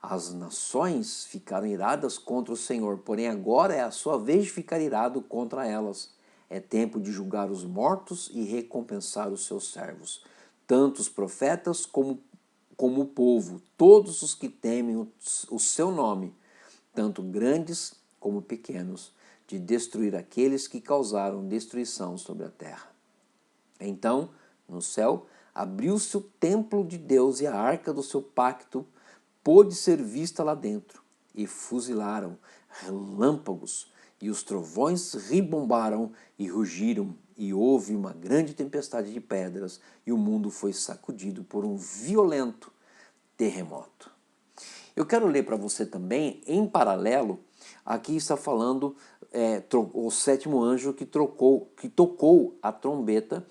As nações ficaram iradas contra o Senhor, porém agora é a sua vez de ficar irado contra elas. É tempo de julgar os mortos e recompensar os seus servos, tanto os profetas como o povo, todos os que temem o seu nome, tanto grandes como pequenos, de destruir aqueles que causaram destruição sobre a terra. Então, no céu, abriu-se o templo de Deus e a arca do seu pacto pôde ser vista lá dentro. E fuzilaram relâmpagos, e os trovões ribombaram e rugiram, e houve uma grande tempestade de pedras, e o mundo foi sacudido por um violento terremoto. Eu quero ler para você também, em paralelo, aqui está falando o sétimo anjo que tocou a trombeta,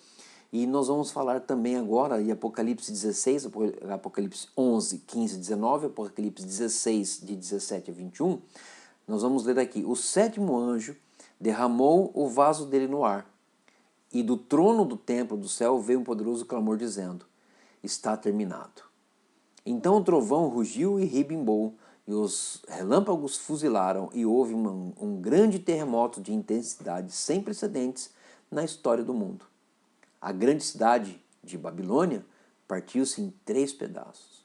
e nós vamos falar também agora em Apocalipse 16, Apocalipse 11, 15, 19, Apocalipse 16, de 17 a 21, nós vamos ler aqui: o sétimo anjo derramou o vaso dele no ar, e do trono do templo do céu veio um poderoso clamor dizendo: está terminado. Então o trovão rugiu e rebimbou, e os relâmpagos fuzilaram, e houve um grande terremoto de intensidade sem precedentes na história do mundo. A grande cidade de Babilônia partiu-se em 3 pedaços,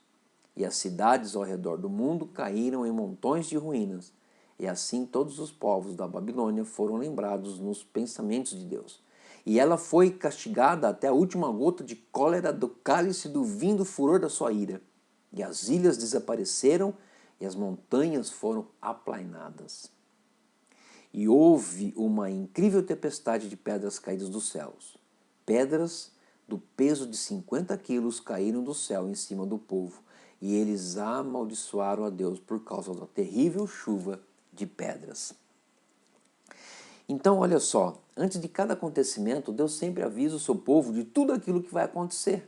e as cidades ao redor do mundo caíram em montões de ruínas, e assim todos os povos da Babilônia foram lembrados nos pensamentos de Deus. E ela foi castigada até a última gota de cólera do cálice do vinho do furor da sua ira. E as ilhas desapareceram e as montanhas foram aplainadas. E houve uma incrível tempestade de pedras caídas dos céus. Pedras do peso de 50 quilos caíram do céu em cima do povo, e eles amaldiçoaram a Deus por causa da terrível chuva de pedras. Então, olha só, antes de cada acontecimento, Deus sempre avisa o seu povo de tudo aquilo que vai acontecer.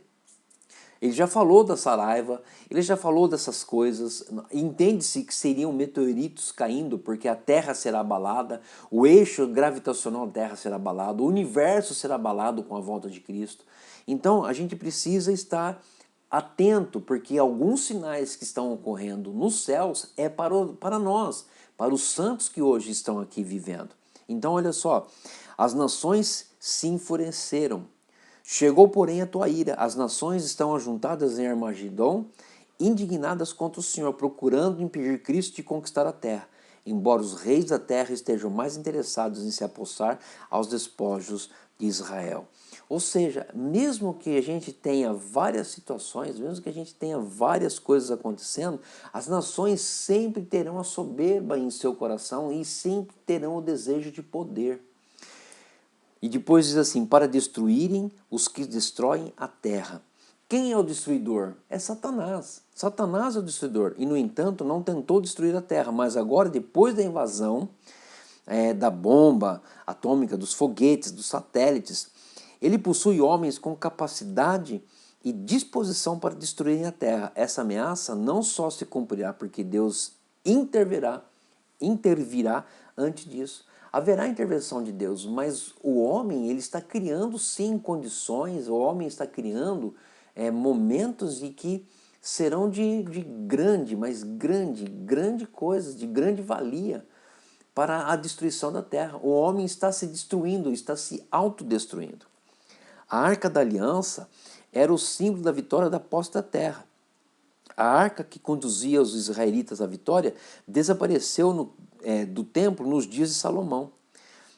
Ele já falou da Saraiva, ele já falou dessas coisas, entende-se que seriam meteoritos caindo, porque a Terra será abalada, o eixo gravitacional da Terra será abalado, o universo será abalado com a volta de Cristo. Então a gente precisa estar atento, porque alguns sinais que estão ocorrendo nos céus é para nós, para os santos que hoje estão aqui vivendo. Então olha só, as nações se enfureceram. Chegou, porém, a tua ira, as nações estão ajuntadas em Armagedon, indignadas contra o Senhor, procurando impedir Cristo de conquistar a terra, embora os reis da terra estejam mais interessados em se apossar aos despojos Israel. Ou seja, mesmo que a gente tenha várias situações, mesmo que a gente tenha várias coisas acontecendo, as nações sempre terão a soberba em seu coração e sempre terão o desejo de poder. E depois diz assim, para destruírem os que destroem a terra. Quem é o destruidor? É Satanás. Satanás é o destruidor. E, no entanto, não tentou destruir a terra. Mas agora, depois da invasão, da bomba atômica, dos foguetes, dos satélites, ele possui homens com capacidade e disposição para destruírem a terra. Essa ameaça não só se cumprirá porque Deus intervirá antes disso. Haverá intervenção de Deus, mas o homem ele está criando sim condições, o homem está criando momentos em que serão de grande, mas grande coisa, de grande valia para a destruição da terra. O homem está se destruindo, está se autodestruindo. A Arca da Aliança era o símbolo da vitória da posse da terra. A arca que conduzia os israelitas à vitória desapareceu do templo nos dias de Salomão.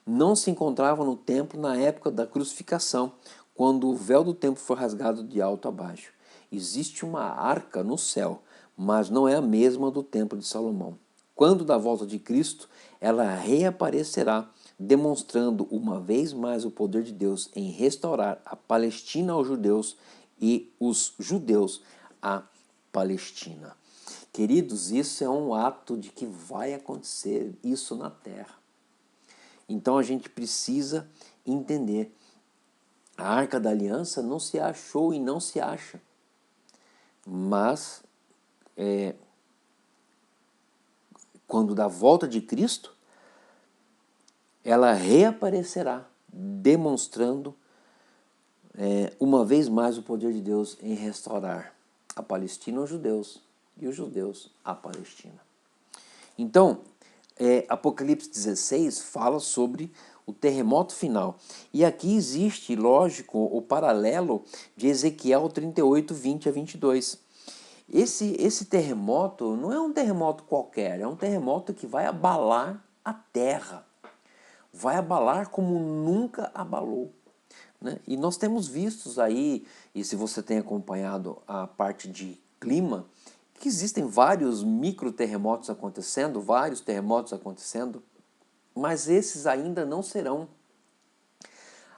Não se encontrava no templo na época da crucificação, quando o véu do templo foi rasgado de alto a baixo. Existe uma arca no céu, mas não é a mesma do templo de Salomão. Quando da volta de Cristo, ela reaparecerá, demonstrando uma vez mais o poder de Deus em restaurar a Palestina aos judeus e os judeus à Palestina. Queridos, isso é um ato de que vai acontecer isso na terra. Então a gente precisa entender. A Arca da Aliança não se achou e não se acha. Mas, quando da volta de Cristo, ela reaparecerá, demonstrando uma vez mais o poder de Deus em restaurar a Palestina aos judeus e os judeus à Palestina. Então, Apocalipse 16 fala sobre o terremoto final. E aqui existe, lógico, o paralelo de Ezequiel 38, 20 a 22. Esse terremoto não é um terremoto qualquer, é um terremoto que vai abalar a terra. Vai abalar como nunca abalou. Né? E nós temos vistos aí, e se você tem acompanhado a parte de clima, que existem vários microterremotos acontecendo, vários terremotos acontecendo, mas esses ainda não serão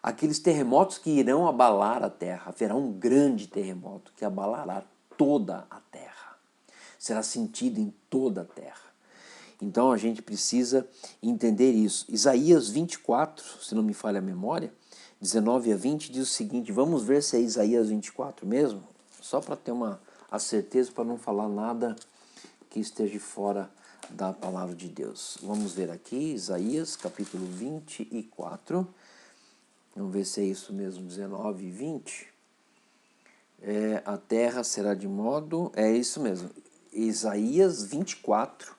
aqueles terremotos que irão abalar a Terra. Haverá um grande terremoto que abalará toda a Terra. Será sentido em toda a Terra. Então a gente precisa entender isso. Isaías 24, se não me falha a memória, 19 a 20 diz o seguinte, vamos ver se é Isaías 24 mesmo, só para ter a certeza, para não falar nada que esteja fora da palavra de Deus. Vamos ver aqui, Isaías capítulo 24, vamos ver se é isso mesmo, 19 e 20. A terra será de modo, é isso mesmo, Isaías 24,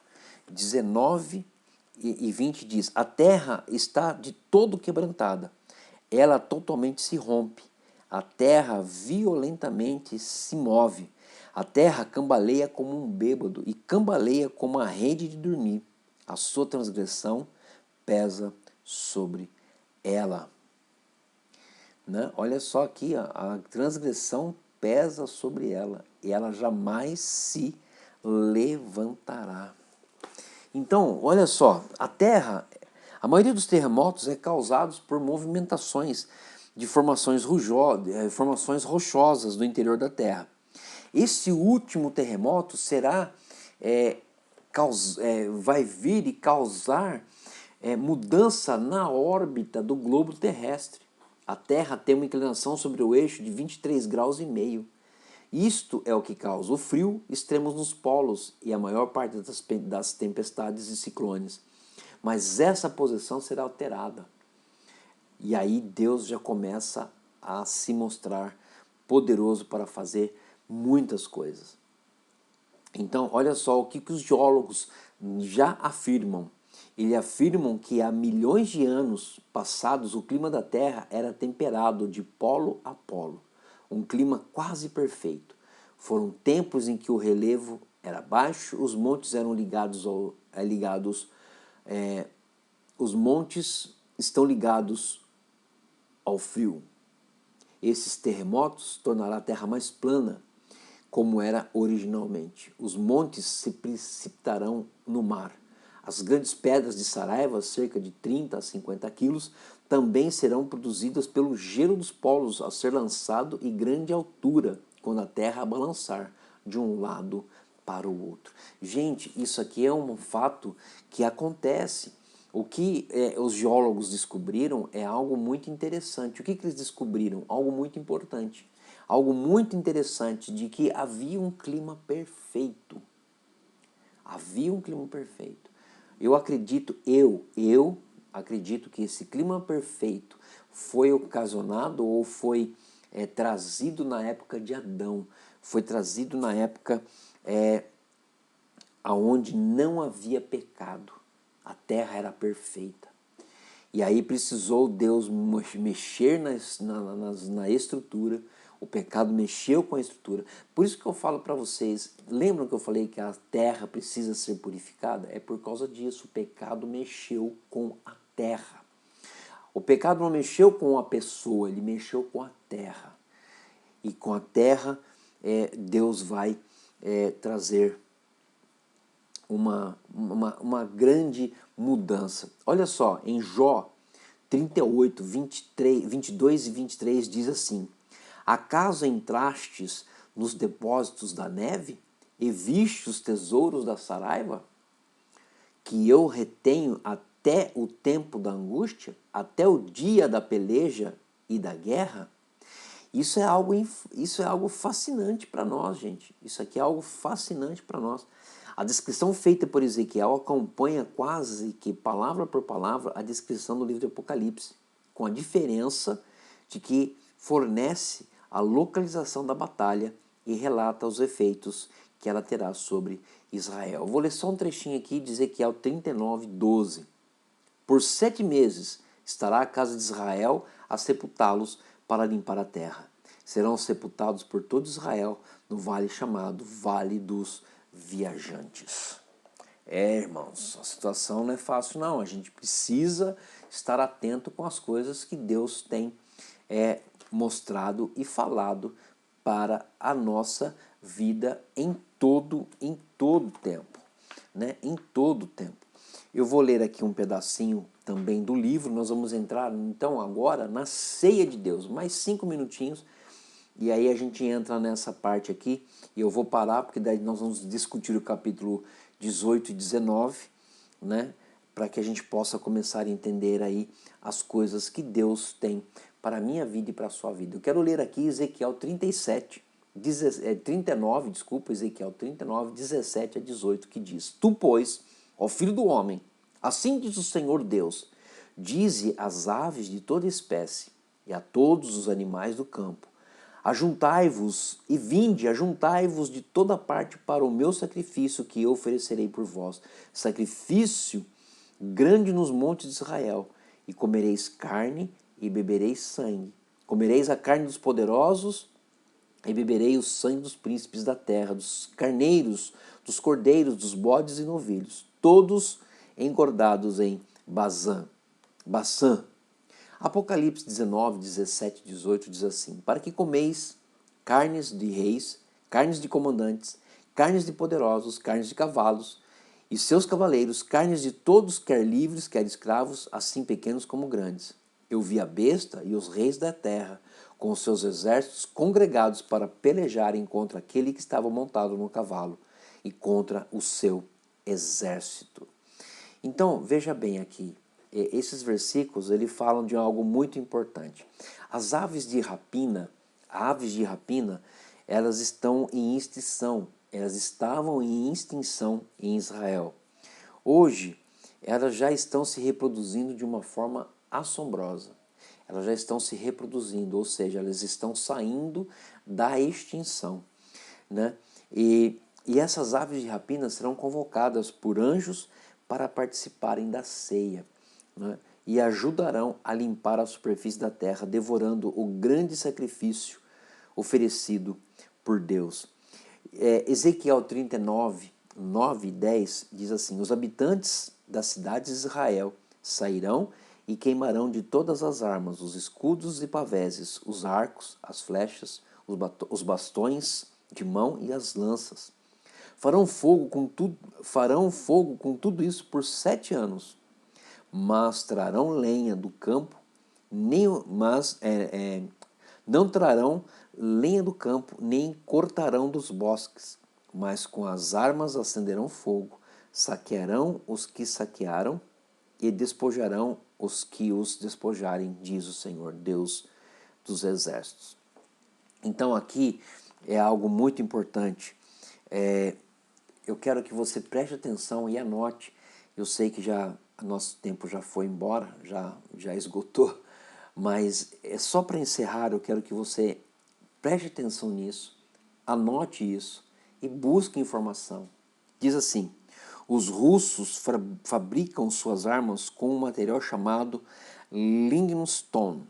19 e 20 diz, a terra está de todo quebrantada, ela totalmente se rompe, a terra violentamente se move, a terra cambaleia como um bêbado e cambaleia como a rede de dormir, a sua transgressão pesa sobre ela. Né? Olha só aqui, a transgressão pesa sobre ela e ela jamais se levantará. Então, olha só, a Terra, a maioria dos terremotos é causados por movimentações de formações rochosas do interior da Terra. Esse último terremoto vai vir e causar mudança na órbita do globo terrestre. A Terra tem uma inclinação sobre o eixo de 23,5 graus. Isto é o que causa o frio extremos nos polos e a maior parte das tempestades e ciclones. Mas essa posição será alterada. E aí Deus já começa a se mostrar poderoso para fazer muitas coisas. Então, olha só o que os geólogos já afirmam. Eles afirmam que há milhões de anos passados o clima da Terra era temperado de polo a polo. Um clima quase perfeito. Foram tempos em que o relevo era baixo, os montes eram os montes estão ligados ao frio. Esses terremotos tornarão a terra mais plana, como era originalmente. Os montes se precipitarão no mar. As grandes pedras de Saraiva, cerca de 30 a 50 quilos, também serão produzidas pelo gelo dos polos ao ser lançado em grande altura, quando a terra balançar de um lado para o outro. Gente, isso aqui é um fato que acontece. O que os geólogos descobriram é algo muito interessante. O que eles descobriram? Algo muito importante. Algo muito interessante, de que havia um clima perfeito. Havia um clima perfeito. Eu acredito que esse clima perfeito foi ocasionado ou foi trazido na época de Adão. Foi trazido na época onde não havia pecado. A terra era perfeita. E aí precisou Deus mexer na estrutura. O pecado mexeu com a estrutura. Por isso que eu falo para vocês, lembram que eu falei que a terra precisa ser purificada? É por causa disso, o pecado mexeu com a terra. O pecado não mexeu com a pessoa, ele mexeu com a terra. E com a terra, Deus vai trazer uma grande mudança. Olha só, em Jó 38, 22 e 23 diz assim: acaso entrastes nos depósitos da neve e viste os tesouros da Saraiva, que eu retenho até o tempo da angústia, até o dia da peleja e da guerra? Isso é algo fascinante para nós, gente. Isso aqui é algo fascinante para nós. A descrição feita por Ezequiel acompanha quase que palavra por palavra a descrição do livro de Apocalipse, com a diferença de que fornece a localização da batalha e relata os efeitos que ela terá sobre Israel. Eu vou ler só um trechinho aqui de Ezequiel 39, 12. Por 7 meses estará a casa de Israel a sepultá-los para limpar a terra. Serão sepultados por todo Israel no vale chamado Vale dos Viajantes. Irmãos, a situação não é fácil não. A gente precisa estar atento com as coisas que Deus tem mostrado e falado para a nossa vida em todo tempo, né? Em todo tempo. Eu vou ler aqui um pedacinho também do livro. Nós vamos entrar então agora na ceia de Deus, mais 5 minutinhos, e aí a gente entra nessa parte aqui, e eu vou parar porque daí nós vamos discutir o capítulo 18 e 19, né? Para que a gente possa começar a entender aí as coisas que Deus tem para a minha vida e para a sua vida. Eu quero ler aqui Ezequiel 39, Ezequiel 39, 17 a 18, que diz: Tu, pois, ó filho do homem, assim diz o Senhor Deus, dize às aves de toda espécie e a todos os animais do campo: ajuntai-vos e vinde, ajuntai-vos de toda parte para o meu sacrifício que eu oferecerei por vós, sacrifício grande nos montes de Israel, e comereis carne e bebereis sangue. Comereis a carne dos poderosos e beberei o sangue dos príncipes da terra, dos carneiros, dos cordeiros, dos bodes e novilhos, todos engordados em Baçã. Apocalipse 19, 17 e 18 diz assim: para que comeis carnes de reis, carnes de comandantes, carnes de poderosos, carnes de cavalos e seus cavaleiros, carnes de todos, quer livres, quer escravos, assim pequenos como grandes. Eu vi a besta e os reis da terra, com os seus exércitos congregados para pelejarem contra aquele que estava montado no cavalo e contra o seu exército. Então, veja bem aqui, esses versículos ele falam de algo muito importante. As aves de rapina, elas estão em extinção, elas estavam em extinção em Israel. Hoje, elas já estão se reproduzindo de uma forma assombrosa. Elas já estão se reproduzindo, ou seja, elas estão saindo da extinção, né? E essas aves de rapina serão convocadas por anjos para participarem da ceia, né? E ajudarão a limpar a superfície da terra, devorando o grande sacrifício oferecido por Deus. Ezequiel 39, 9 e 10 diz assim: os habitantes das cidades de Israel sairão e queimarão de todas as armas, os escudos e paveses, os arcos, as flechas, os bastões de mão e as lanças. Farão fogo com tudo isso por 7 anos, mas trarão lenha do campo, não trarão lenha do campo, nem cortarão dos bosques, mas com as armas acenderão fogo, saquearão os que saquearam e despojarão os que os despojarem, diz o Senhor, Deus dos exércitos. Então aqui é algo muito importante. Eu quero que você preste atenção e anote. Eu sei que nosso tempo já foi embora, já esgotou, mas é só para encerrar, eu quero que você preste atenção nisso, anote isso e busque informação. Diz assim: os russos fabricam suas armas com um material chamado Limestone,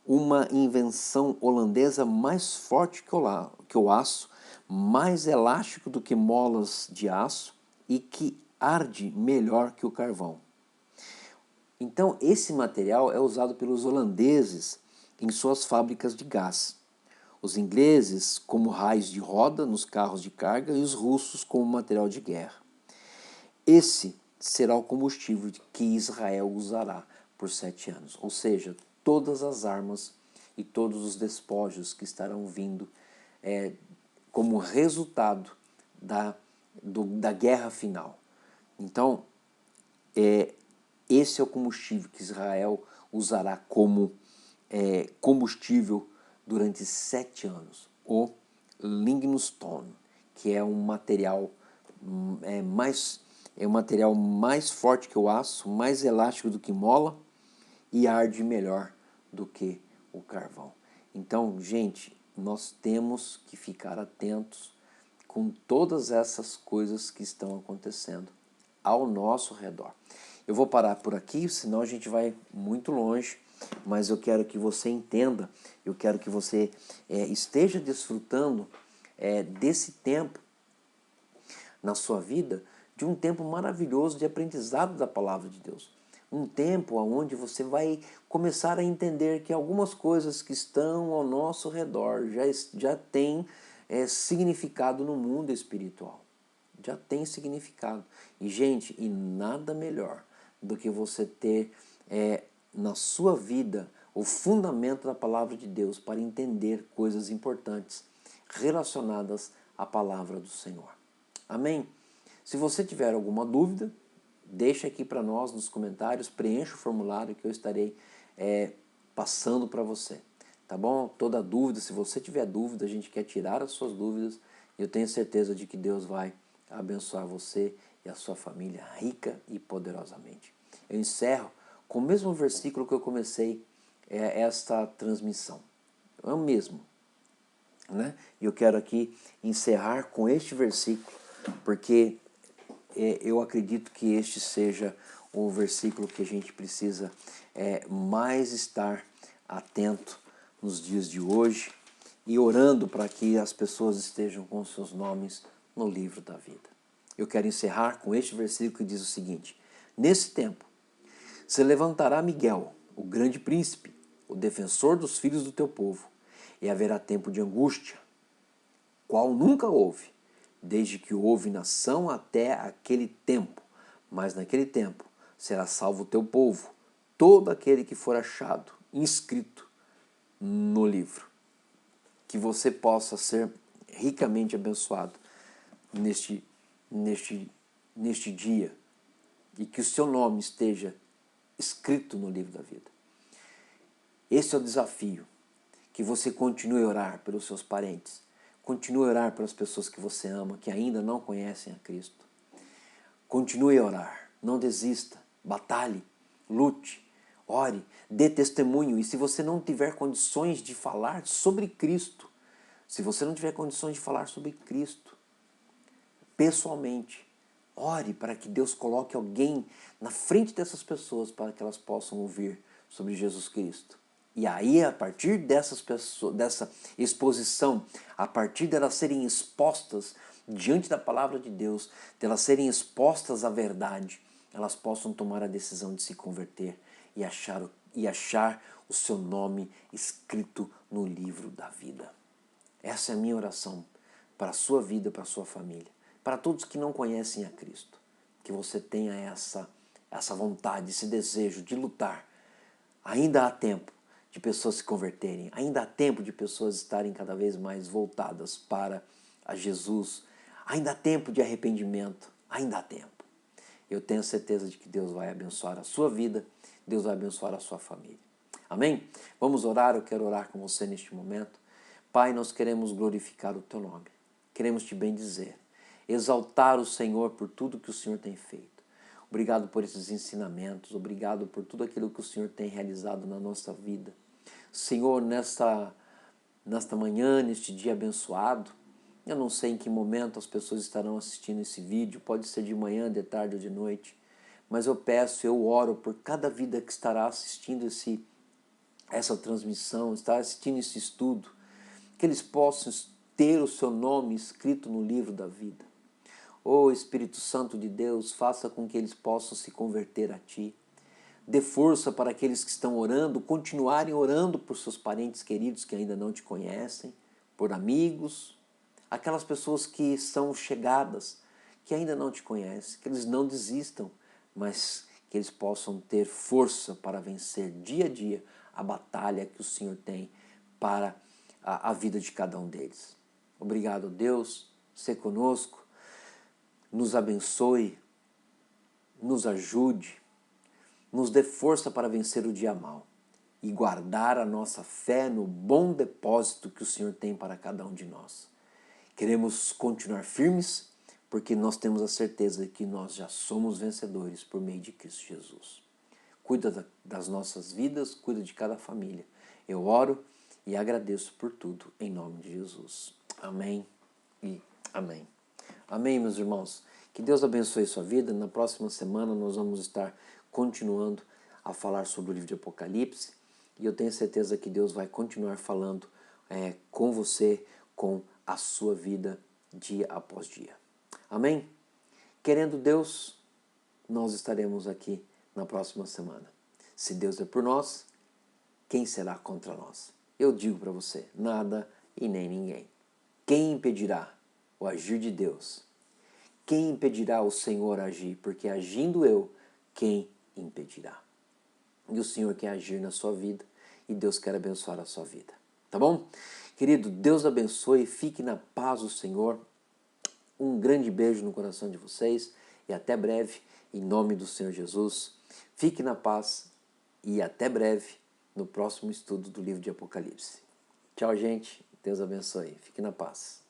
uma invenção holandesa mais forte que o aço, mais elástico do que molas de aço e que arde melhor que o carvão. Então, esse material é usado pelos holandeses em suas fábricas de gás. Os ingleses como raios de roda nos carros de carga e os russos como material de guerra. Esse será o combustível que Israel usará por 7 anos, ou seja, todas as armas e todos os despojos que estarão vindo como resultado da guerra final. Então, esse é o combustível que Israel usará como combustível durante 7 anos, o Limestone, que é um material mais forte que o aço, mais elástico do que mola e arde melhor do que o carvão. Então, gente, nós temos que ficar atentos com todas essas coisas que estão acontecendo ao nosso redor. Eu vou parar por aqui, senão a gente vai muito longe, mas eu quero que você entenda, eu quero que você esteja desfrutando desse tempo na sua vida, de um tempo maravilhoso de aprendizado da palavra de Deus. Um tempo onde você vai começar a entender que algumas coisas que estão ao nosso redor já têm significado no mundo espiritual. Já tem significado. E, gente, e nada melhor do que você ter na sua vida o fundamento da palavra de Deus para entender coisas importantes relacionadas à palavra do Senhor. Amém? Se você tiver alguma dúvida, deixa aqui para nós nos comentários, preencha o formulário que eu estarei passando para você. Tá bom? Toda dúvida, se você tiver dúvida, a gente quer tirar as suas dúvidas e eu tenho certeza de que Deus vai abençoar você e a sua família rica e poderosamente. Eu encerro com o mesmo versículo que eu comecei esta transmissão. É o mesmo. Né? E eu quero aqui encerrar com este versículo, porque eu acredito que este seja o versículo que a gente precisa mais estar atento nos dias de hoje e orando para que as pessoas estejam com seus nomes no livro da vida. Eu quero encerrar com este versículo que diz o seguinte: nesse tempo se levantará Miguel, o grande príncipe, o defensor dos filhos do teu povo, e haverá tempo de angústia, qual nunca houve, desde que houve nação até aquele tempo. Mas naquele tempo será salvo o teu povo, todo aquele que for achado, inscrito no livro. Que você possa ser ricamente abençoado neste dia e que o seu nome esteja escrito no livro da vida. Esse é o desafio, que você continue a orar pelos seus parentes, continue a orar pelas pessoas que você ama, que ainda não conhecem a Cristo. Continue a orar, não desista, batalhe, lute, ore, dê testemunho. E se você não tiver condições de falar sobre Cristo, se você não tiver condições de falar sobre Cristo, pessoalmente, ore para que Deus coloque alguém na frente dessas pessoas para que elas possam ouvir sobre Jesus Cristo. E aí, a partir dessa exposição, a partir delas serem expostas diante da palavra de Deus, delas serem expostas à verdade, elas possam tomar a decisão de se converter achar o seu nome escrito no livro da vida. Essa é a minha oração para a sua vida, para a sua família, para todos que não conhecem a Cristo. Que você tenha essa vontade, esse desejo de lutar. Ainda há tempo de pessoas se converterem, ainda há tempo de pessoas estarem cada vez mais voltadas para a Jesus, ainda há tempo de arrependimento, ainda há tempo. Eu tenho certeza de que Deus vai abençoar a sua vida, Deus vai abençoar a sua família. Amém? Vamos orar, eu quero orar com você neste momento. Pai, nós queremos glorificar o Teu nome, queremos Te bendizer, exaltar o Senhor por tudo que o Senhor tem feito. Obrigado por esses ensinamentos, obrigado por tudo aquilo que o Senhor tem realizado na nossa vida. Senhor, nesta manhã, neste dia abençoado, eu não sei em que momento as pessoas estarão assistindo esse vídeo, pode ser de manhã, de tarde ou de noite, mas eu peço, eu oro por cada vida que estará assistindo essa transmissão, estará assistindo esse estudo, que eles possam ter o seu nome escrito no livro da vida. Ó Espírito Santo de Deus, faça com que eles possam se converter a Ti. Dê força para aqueles que estão orando, continuarem orando por seus parentes queridos que ainda não Te conhecem, por amigos, aquelas pessoas que são chegadas, que ainda não Te conhecem, que eles não desistam, mas que eles possam ter força para vencer dia a dia a batalha que o Senhor tem para a vida de cada um deles. Obrigado, Deus, ser conosco, nos abençoe, nos ajude, nos dê força para vencer o dia mau e guardar a nossa fé no bom depósito que o Senhor tem para cada um de nós. Queremos continuar firmes, porque nós temos a certeza de que nós já somos vencedores por meio de Cristo Jesus. Cuida das nossas vidas, cuida de cada família. Eu oro e agradeço por tudo, em nome de Jesus. Amém e amém. Amém, meus irmãos. Que Deus abençoe a sua vida. Na próxima semana nós vamos estar continuando a falar sobre o livro de Apocalipse e eu tenho certeza que Deus vai continuar falando com você, com a sua vida, dia após dia. Amém? Querendo Deus, nós estaremos aqui na próxima semana. Se Deus é por nós, quem será contra nós? Eu digo para você, nada e nem ninguém. Quem impedirá o agir de Deus? Quem impedirá o Senhor agir? Porque agindo eu, quem impedirá? E o Senhor quer agir na sua vida e Deus quer abençoar a sua vida. Tá bom? Querido, Deus abençoe, fique na paz do Senhor. Um grande beijo no coração de vocês e até breve, em nome do Senhor Jesus. Fique na paz e até breve no próximo estudo do livro de Apocalipse. Tchau, gente. Deus abençoe. Fique na paz.